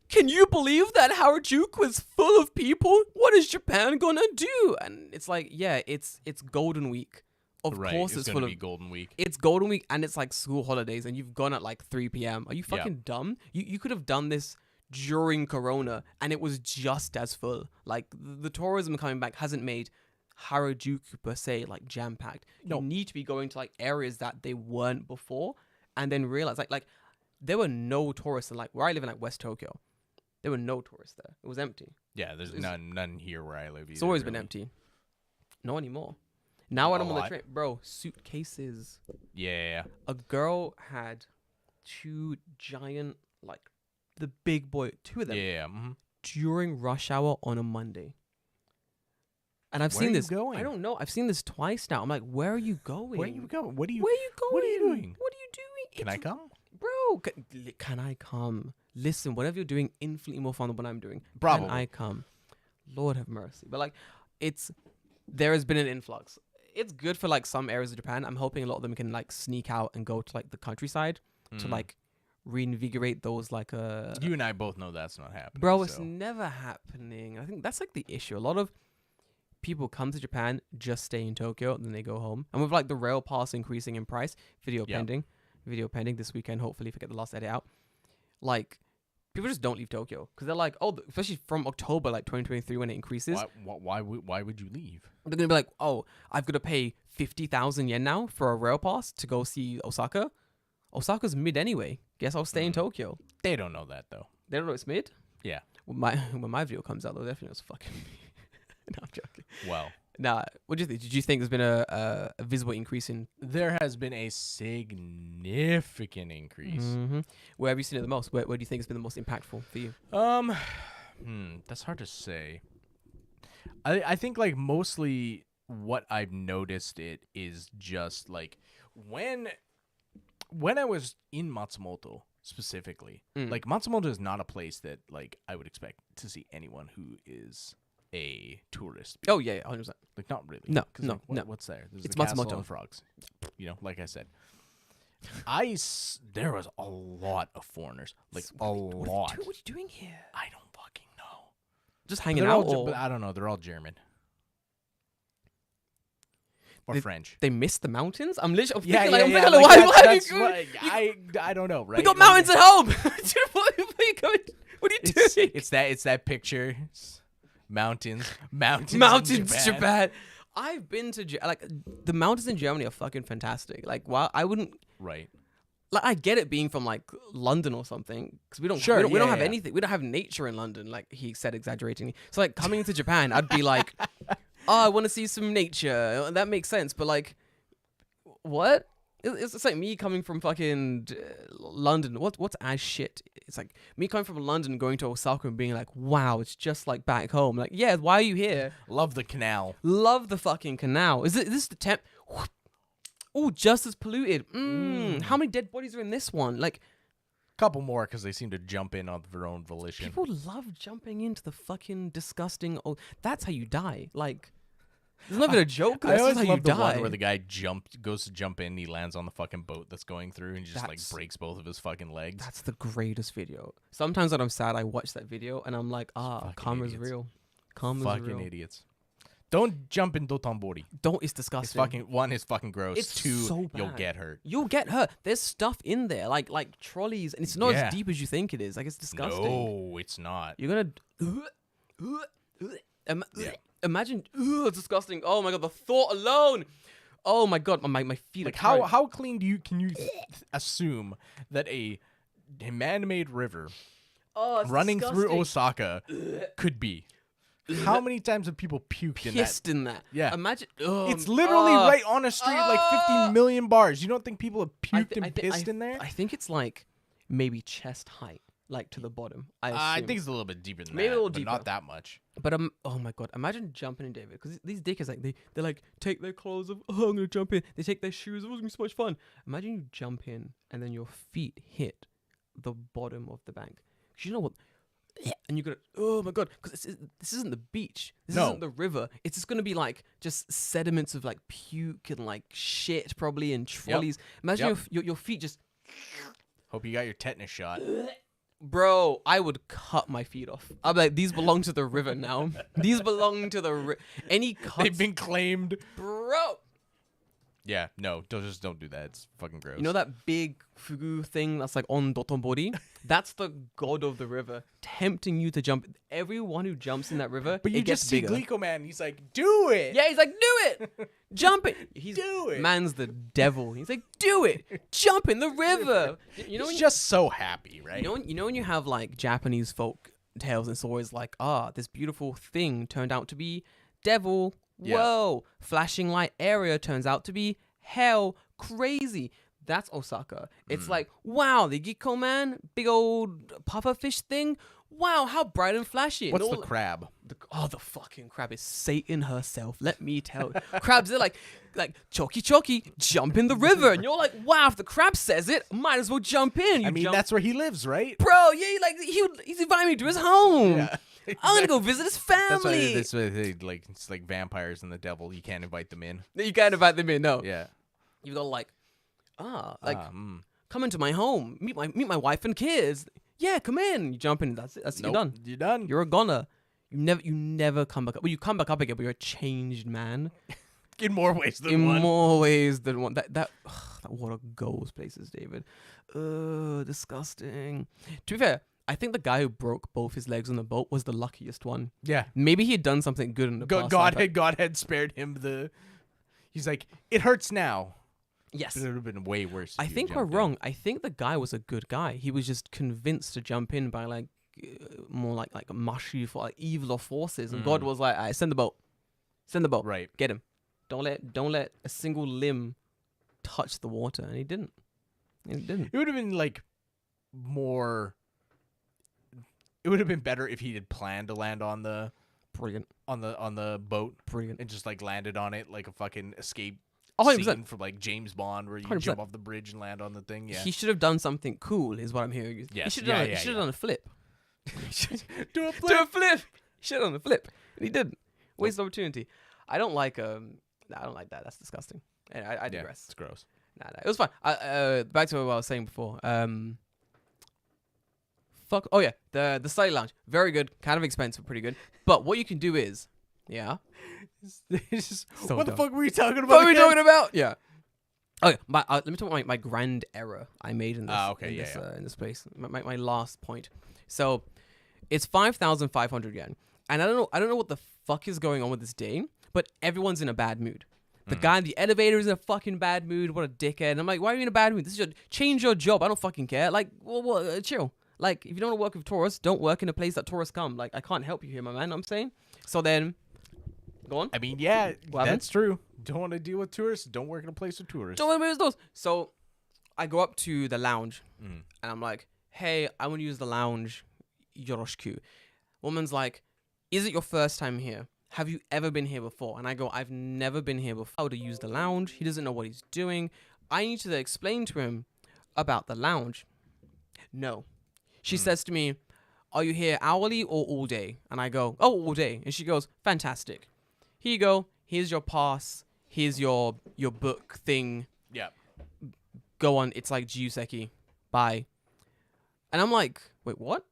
can you believe that Harajuku was full of people? What is Japan gonna do? And it's like, yeah, it's Golden Week. Of Right, course it's it's gonna full be of Golden Week. it's Golden Week, and it's like school holidays, and you've gone at like 3 p.m. Are you Yeah. fucking dumb? You could have done this during Corona, and it was just as full. Like the tourism coming back hasn't made Harajuku per se like jam packed. No. You need to be going to like areas that they weren't before, and then realize like there were no tourists in like where I live in like West Tokyo. There were no tourists there. It was empty. Yeah, there's none here where I live either. It's always been really. empty. Not anymore. Now when A I'm on the lot. train, bro, suitcases. Yeah. A girl had 2 giant, like, the big boy, 2 of them, Yeah. during rush hour on a Monday. And I've Where seen are you this. going? I don't know. I've seen this twice now. I'm like, where are you going? Where are you going? What are you? Where are you going? What are you doing? What are you doing? Can I come? Bro, can I come? Listen, whatever you're doing, infinitely more fun than what I'm doing. Probably. Can I come? Lord have mercy. But like, there has been an influx. It's good for like some areas of Japan. I'm hoping a lot of them can like sneak out and go to like the countryside to like reinvigorate those like You and I both know that's not happening. bro, it's so. never happening. I think that's like the issue. A lot of people come to Japan, just stay in Tokyo, and then they go home. And with like the rail pass increasing in price, video pending this weekend, hopefully if I get the last edit out, like people just don't leave Tokyo because they're like, oh, especially from October like 2023 when it increases. Why would you leave? They're gonna be like, oh, I've got to pay 50,000 yen now for a rail pass to go see Osaka. Osaka's mid anyway. Guess I'll stay in Tokyo. They don't know that though. They don't know it's mid. Yeah. When my video comes out, they'll definitely know it's fucking me. No, I'm joking. Well, Nah, what do you think? Did you think there's been a visible increase in? there has been a significant increase. Where have you seen it the most? Where do you think has been the most impactful for you? That's hard to say. I think like mostly what I've noticed it is just like when I was in Matsumoto specifically, like Matsumoto is not a place that like I would expect to see anyone who is a tourist. Oh yeah, 100%. Like not really. No, 'Cause, no, like, no. What's there? There's It's the castle Matsumoto. and the frogs. You know, like I said. There was a lot of foreigners. Like a lot. What are you doing here? I don't fucking know. Just But hanging they're out, all, or but I don't know. They're all German. Or French. they missed the mountains? I'm literally Yeah, thinking, yeah, like, yeah. I'm like, thinking, like, that's why what, I don't know, right? we got Like, mountains at home. what are you going? What are you doing? It's that picture. Mountains. Mountains, in Japan. I've been to like the mountains in Germany are fucking fantastic. Like, wow, I wouldn't. Right. Like, I get it being from like London or something because we don't Sure, we don't yeah, have yeah. anything. We don't have nature in London, like he said exaggeratingly. So like coming to Japan, I'd be like, oh, I want to see some nature. That makes sense. But like, what? It's like me coming from fucking London. What's as shit it's like me coming from London, going to Osaka and being like, wow, it's just like back home. Like, yeah, why are you here? Love the canal. Love the fucking canal. Is this the temp? Oh, just as polluted. How many dead bodies are in this one? Like, Couple more because they seem to jump in of their own volition. people love jumping into the fucking disgusting. Oh, that's how you die. Like, it's not even a joke. I That's always just how you love the die. one where the guy goes to jump in, he lands on the fucking boat that's going through, and he just like That's- breaks both of his fucking legs. That's the greatest video. Sometimes when I'm sad, I watch that video and I'm like, Fucking karma's idiots. real. Karma's Fucking real. idiots. Don't jump in Dotonbori. Don't. It's It's disgusting. fucking one is fucking gross. It's Two, so you'll bad. get hurt. You'll get hurt. There's stuff in there, like trolleys, and it's not Yeah. as deep as you think it is. Like, it's disgusting. No, it's not. You're gonna. Imagine. It's disgusting. Oh my god, the thought alone. Oh my god, my feet. Like are how clean can you assume that a man-made river running through Osaka could be? How many times have people puked in that? pissed in that? Yeah. Imagine. It's literally right on a street, like 50 million bars. You don't think people have puked and pissed in there? I think it's like maybe chest height, like to the bottom. I think it's a little bit deeper than Maybe that, a little but deeper. not that much. But oh my god, imagine jumping in, David, because these dickers like they like take their clothes off. Oh, I'm gonna jump in. They take their shoes. Oh, it's gonna be so much fun. Imagine you jump in and then your feet hit the bottom of the bank. 'Cause you know what? And you're gonna, oh my god, because this isn't the beach. This No. isn't the river. It's just gonna be like just sediments of like puke and like shit probably and trolleys. Imagine your feet just. Hope you got your tetanus shot. Bro, I would cut my feet off. I'm like, these belong to the river now. These belong to the any cuts, They've been claimed. bro. Yeah, no, don't do that. It's fucking gross. You know that big fugu thing that's like on Dotonbori? That's the god of the river, tempting you to jump. Everyone who jumps in that river, but you it gets just see bigger. Glico Man. He's like, do it. Yeah, he's like, do it, jump it. He's Do it. Man's the devil. He's like, do it, jump in the river. You know, He's when just so happy, right? you know when you have like Japanese folk tales, it's always like, this beautiful thing turned out to be devil. Yeah. Whoa, flashing light area turns out to be hell. Crazy. That's Osaka. It's like, wow, the Gikko man, big old puffer fish thing. Wow, how bright and flashy. What's And the all- crab? the fucking crab is Satan herself. Let me tell you. Crabs are like choki, jump in the river. And you're like, wow, if the crab says it, might as well jump in. You I mean, jump. that's where he lives, right? Bro, yeah, he's inviting me to his home. Yeah. I'm gonna go visit his family. That's why they, like it's like vampires and the devil. You can't invite them in. You can't invite them in, no. Yeah. You go like, come into my home, meet my wife and kids. Yeah, come in. You jump in. That's it. That's it. You're done. You're done. You're a goner. You never come back up. Well, you come back up again, but you're a changed man. in more ways than In one. more ways than one. That water goes places, David. Disgusting. To be fair, I think the guy who broke both his legs on the boat was the luckiest one. Yeah. Maybe he had done something good in the past. God had spared him the. He's like, it hurts now. Yes. But it would have been way worse. I if you think had we're jumped in. wrong. I think the guy was a good guy. He was just convinced to jump in by like more like mushy for like evil forces, and God was like, "I send the boat, Right. get him. Don't let a single limb touch the water." And he didn't. It would have been like more. It would have been better if he had planned to land on the Brilliant. on the boat Brilliant. and just like landed on it like a fucking escape 100%. scene from like James Bond where you 100%. jump off the bridge and land on the thing. Yeah. He should have done something cool, is what I'm hearing. He Yes. should Yeah, have yeah, done a flip. Do a Do a flip. He should have done a flip. And he didn't. Waste opportunity. I don't like I don't like that. That's disgusting. And I Yeah, digress. it's gross. Nah, it was fine. Back to what I was saying before. Fuck. Oh yeah, the study lounge, very good. Kind of expensive, pretty good. But what you can do is, yeah. It's just, So what the dumb. fuck were you talking about? What are we again? talking about? Yeah. Okay, let me talk about my grand error I made in this. Okay, in this place. My last point. So, it's 5,500 yen, and I don't know what the fuck is going on with this day, but everyone's in a bad mood. The guy in the elevator is in a fucking bad mood. What a dickhead! And I'm like, why are you in a bad mood? Change your job. I don't fucking care. Like, well, chill. Like, if you don't want to work with tourists, don't work in a place that tourists come. Like, I can't help you here, my man. I'm saying. So then, go on. I mean, yeah, What happened? that's true. Don't want to deal with tourists. Don't work in a place with tourists. Don't let me those. So I go up to the lounge and I'm like, hey, I want to use the lounge. Yoroshiku. Woman's like, is it your first time here? Have you ever been here before? And I go, I've never been here before. How to use the lounge. He doesn't know what he's doing. I need to explain to him about the lounge. No. She says to me, are you here hourly or all day? And I go, oh, all day. And she goes, fantastic. Here you go. Here's your pass. Here's your book thing. Yeah. Go on. It's like Jiuseki. Bye. And I'm like, wait, what?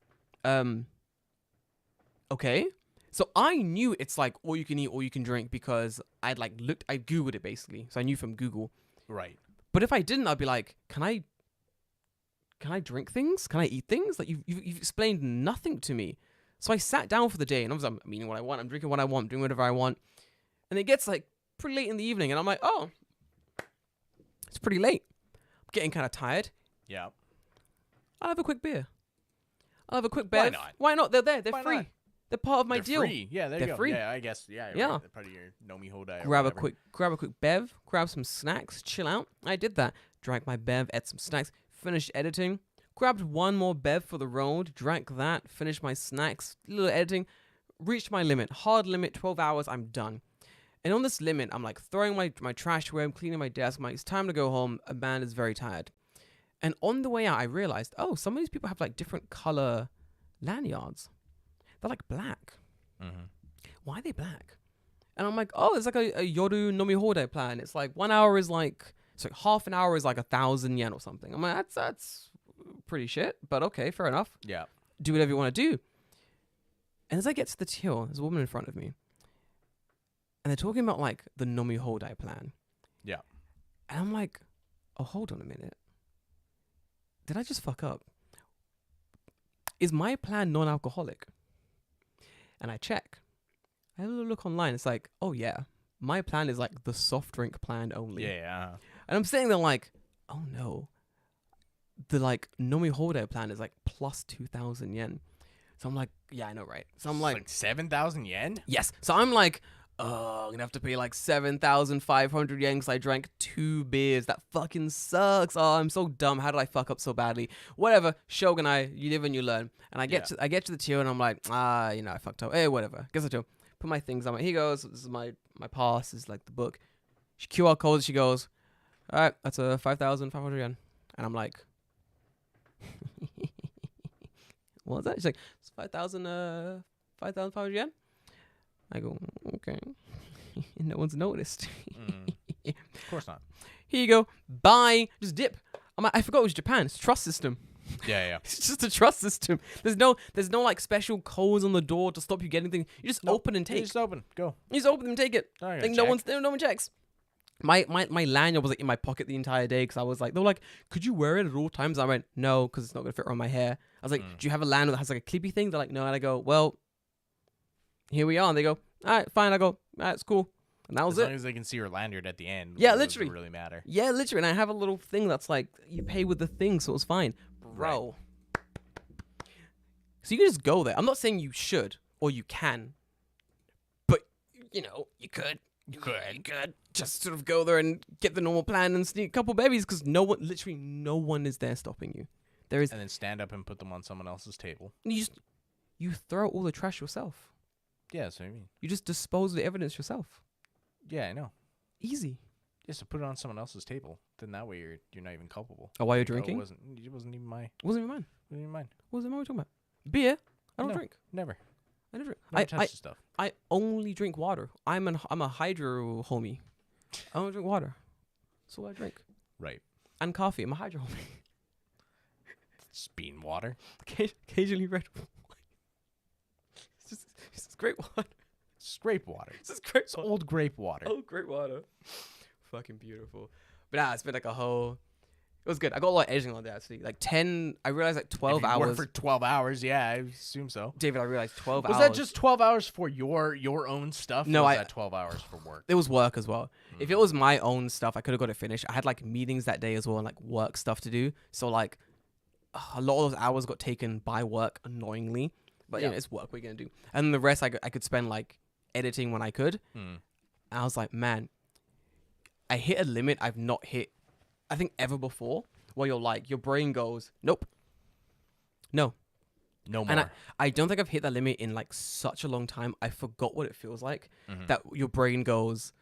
Okay. So I knew it's like all you can eat, all you can drink because I Googled it basically. So I knew from Google. Right. But if I didn't, I'd be like, can I drink things? Can I eat things? Like you've explained nothing to me. So I sat down for the day and obviously I'm eating what I want. I'm drinking what I want, doing whatever I want. And it gets like pretty late in the evening and I'm like, oh, it's pretty late. I'm getting kind of tired. Yeah. I'll have a quick beer. I'll have a quick bev. Why not? Why not? They're there. They're Why free. not? They're part of my They're deal. free. Yeah, there you They're go. free. Yeah, I guess. Yeah. Yeah. Right. They're part of your Nomi Hodai. Grab a quick bev, grab some snacks, chill out. I did that. Drank my bev, ate some snacks, finished editing, grabbed one more bev for the road, drank that, finished my snacks, little editing, reached my limit. Hard limit, 12 hours, I'm done. And on this limit, I'm like throwing my trash away, I'm cleaning my desk, I'm like, it's time to go home. A man is very tired. And on the way out, I realized, oh, some of these people have like different color lanyards. They're like black. Mm-hmm. Why are they black? And I'm like, oh, it's like a Yoru Nomi Hodai plan. It's like 1 hour is like, so half an hour is like 1,000 yen or something. I'm like, that's pretty shit, but okay, fair enough. Yeah. Do whatever you want to do. And as I get to the till, there's a woman in front of me. And they're talking about like the Nomi Hodai plan. Yeah. And I'm like, oh, hold on a minute. Did I just fuck up? Is my plan non-alcoholic? And I check. I have a little look online. It's like, oh yeah, my plan is like the soft drink plan only. Yeah. And I'm sitting there like, oh no. The like Nomi Hodai plan is like plus 2,000 yen. So I'm like, yeah, I know, right? So I'm It's like, like 7,000 yen? yes. So I'm like, oh, I'm gonna have to pay like 7,500 yen because I drank 2 beers. That fucking sucks. Oh, I'm so dumb. How did I fuck up so badly? Whatever. Shogunai, you live and you learn. And I get to the till and I'm like, I fucked up. Hey, whatever. Guess I do. Put my things on. He goes, this is my pass. This is like the book. She QR codes. She goes, all right, that's a 5,500 yen. And I'm like, what was that? She's like, it's 5,500 yen. I go, okay. No one's noticed. Of course not. Here you go. Bye. Just dip. I forgot it was Japan. It's a trust system. Yeah. It's just a trust system. There's no like special codes on the door to stop you getting things. You just open and take. Just open. Go. You just open and take it. Oh, Like no one checks. My lanyard was like in my pocket the entire day because I was like, they were like, could you wear it at all times? I went, no, because it's not gonna fit around my hair. I was like, do you have a lanyard that has like a clippy thing? They're like, no. And I go, well, here we are. And they go, all right, fine. I go, all right, it's cool. And that was as it. long as they can see your lanyard at the end. Yeah, it literally. doesn't really matter. Yeah, literally. And I have a little thing that's like, you pay with the thing, so it's fine. Bro. Right. So you can just go there. I'm not saying you should or you can, but, you could. You could just sort of go there and get the normal plan and sneak a couple babies because no one is there stopping you. There is. And then stand up and put them on someone else's table. You throw all the trash yourself. Yeah, that's what I mean. You just dispose of the evidence yourself. Yeah, I know. Easy. Yeah, so put it on someone else's table. Then that way you're not even culpable. Oh, while you're Oh, drinking? it wasn't even mine. Wasn't even mine. Wasn't even mine. What was it we talking about? Beer? I don't No, drink. Never. I don't drink. Never touch the stuff. I only drink water. I'm a hydro homie. I don't drink water. That's all I drink. Right. And coffee. I'm a hydro homie. It's bean water. Occasionally red wine. It's just great water. It's grape water. It's just great It's old grape water. Oh, great water. Fucking beautiful. But it's been like a whole... It was good. I got a lot of editing on there, actually. Like 10... I realized like 12 If you hours... work for 12 hours, yeah, I assume so. David, I realized 12 hours... Was that just 12 hours for your own stuff? No, or was that 12 hours for work? It was work as well. If it was my own stuff, I could have got it finished. I had like meetings that day as well and like work stuff to do. So like a lot of those hours got taken by work annoyingly. But it's work. What are you going to do? And the rest I could spend like editing when I could. And I was like, man, I hit a limit I've not hit, I think, ever before. Where you're like, your brain goes, nope. No. No more. And I don't think I've hit that limit in like such a long time. I forgot what it feels like. That your brain goes,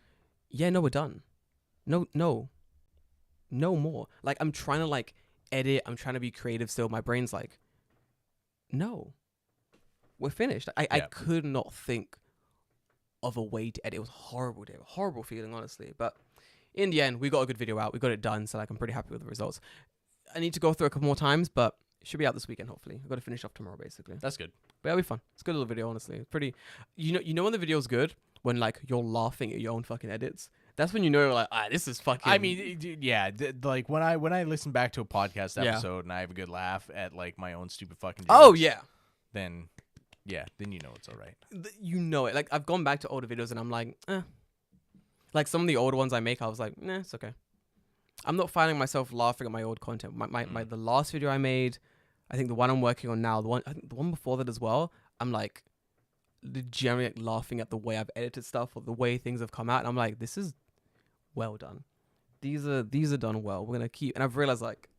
yeah, no, we're done. No more. Like I'm trying to like edit. I'm trying to be creative still. My brain's like, no, we're finished. I could not think of a way to edit. It was horrible, Dave. Horrible feeling, honestly. But in the end, we got a good video out. We got it done. So like I'm pretty happy with the results. I need to go through a couple more times, but it should be out this weekend, hopefully. I've got to finish off tomorrow, basically. That's good. But it'll be fun. It's a good little video, honestly. It's pretty. You know when the video's good? When like you're laughing at your own fucking edits. That's when you know you're like, this is fucking. I mean, yeah, like when I listen back to a podcast episode and I have a good laugh at like my own stupid fucking jokes, oh yeah. Then you know it's all right. You know it. Like I've gone back to older videos and I'm like, Like some of the older ones I make, I was like, nah, it's okay. I'm not finding myself laughing at my old content. The last video I made, I think the one I'm working on now, the one before that as well, I'm like generally like laughing at the way I've edited stuff or the way things have come out, and I'm like, this is well done. These are done well. We're gonna keep, and I've realized like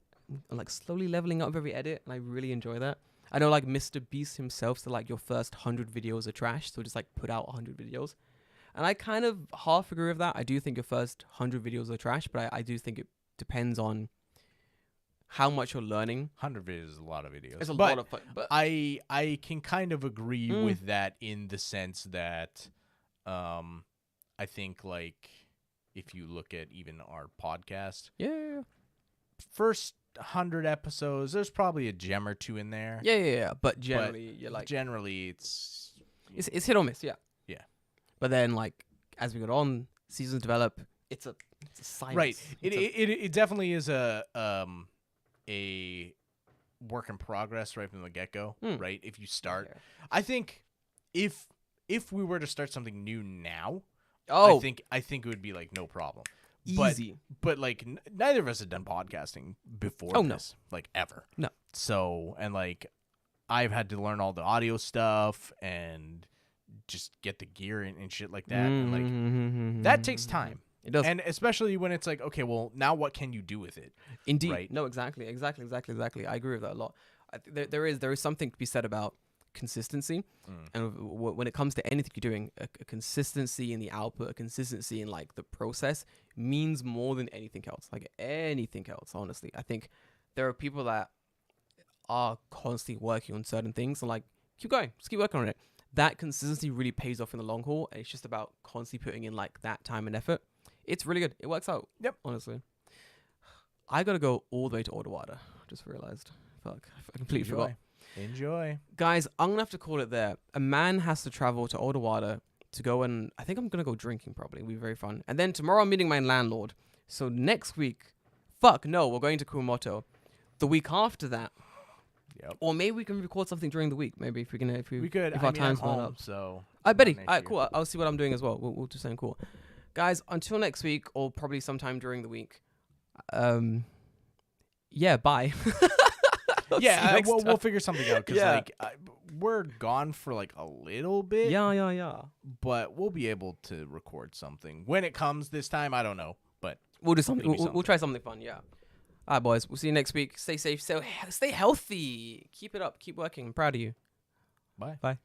I'm like slowly leveling up every edit, and I really enjoy that. I know like Mr. Beast himself said like your first 100 videos are trash, so just like put out 100 videos. And I kind of half agree with that. I do think your first 100 videos are trash, but I do think it depends on how much you're learning. 100 videos is a lot of videos. It's a lot of fun. But I can kind of agree with that in the sense that I think like if you look at even our podcast, first 100 episodes, there's probably a gem or two in there. Yeah. But generally, you're like generally it's hit or miss. Yeah. But then, like, as we go on, seasons develop. It's a science. Right. It definitely is a work in progress right from the get go. Right. If you start, I think if we were to start something new now, I think it would be like no problem. Easy. But like neither of us had done podcasting before this, like ever. No. So and like I've had to learn all the audio stuff and just get the gear and shit like that. And like that takes time. It does. And especially when it's like, okay, well, now what can you do with it? Indeed. Right? No, exactly. I agree with that a lot. There is something to be said about consistency. And when it comes to anything you're doing, a consistency in the output, a consistency in like the process means more than anything else. Like anything else, honestly. I think there are people that are constantly working on certain things and like, keep going, just keep working on it. That consistency really pays off in the long haul, and it's just about constantly putting in like that time and effort. It's really good. It works out. Yep. Honestly, I gotta go all the way to Odawada. Just realized. Fuck, I completely forgot. Enjoy, guys. I'm gonna have to call it there. A man has to travel to Odawada to go, and I think I'm gonna go drinking. Probably, it'll be very fun. And then tomorrow I'm meeting my landlord. So next week, we're going to Kumamoto. The week after that. Yep. Or maybe we can record something during the week. Maybe if we can, we could. If our time's home, up. So I bet. All right, cool. I'll see what I'm doing as well. We'll do something cool, guys. Until next week, or probably sometime during the week. Yeah. Bye. We'll figure something out because like we're gone for like a little bit. Yeah. But we'll be able to record something when it comes this time. I don't know, but we'll do something. We'll try something fun. Yeah. All right, boys. We'll see you next week. Stay safe. Stay healthy. Keep it up. Keep working. I'm proud of you. Bye. Bye.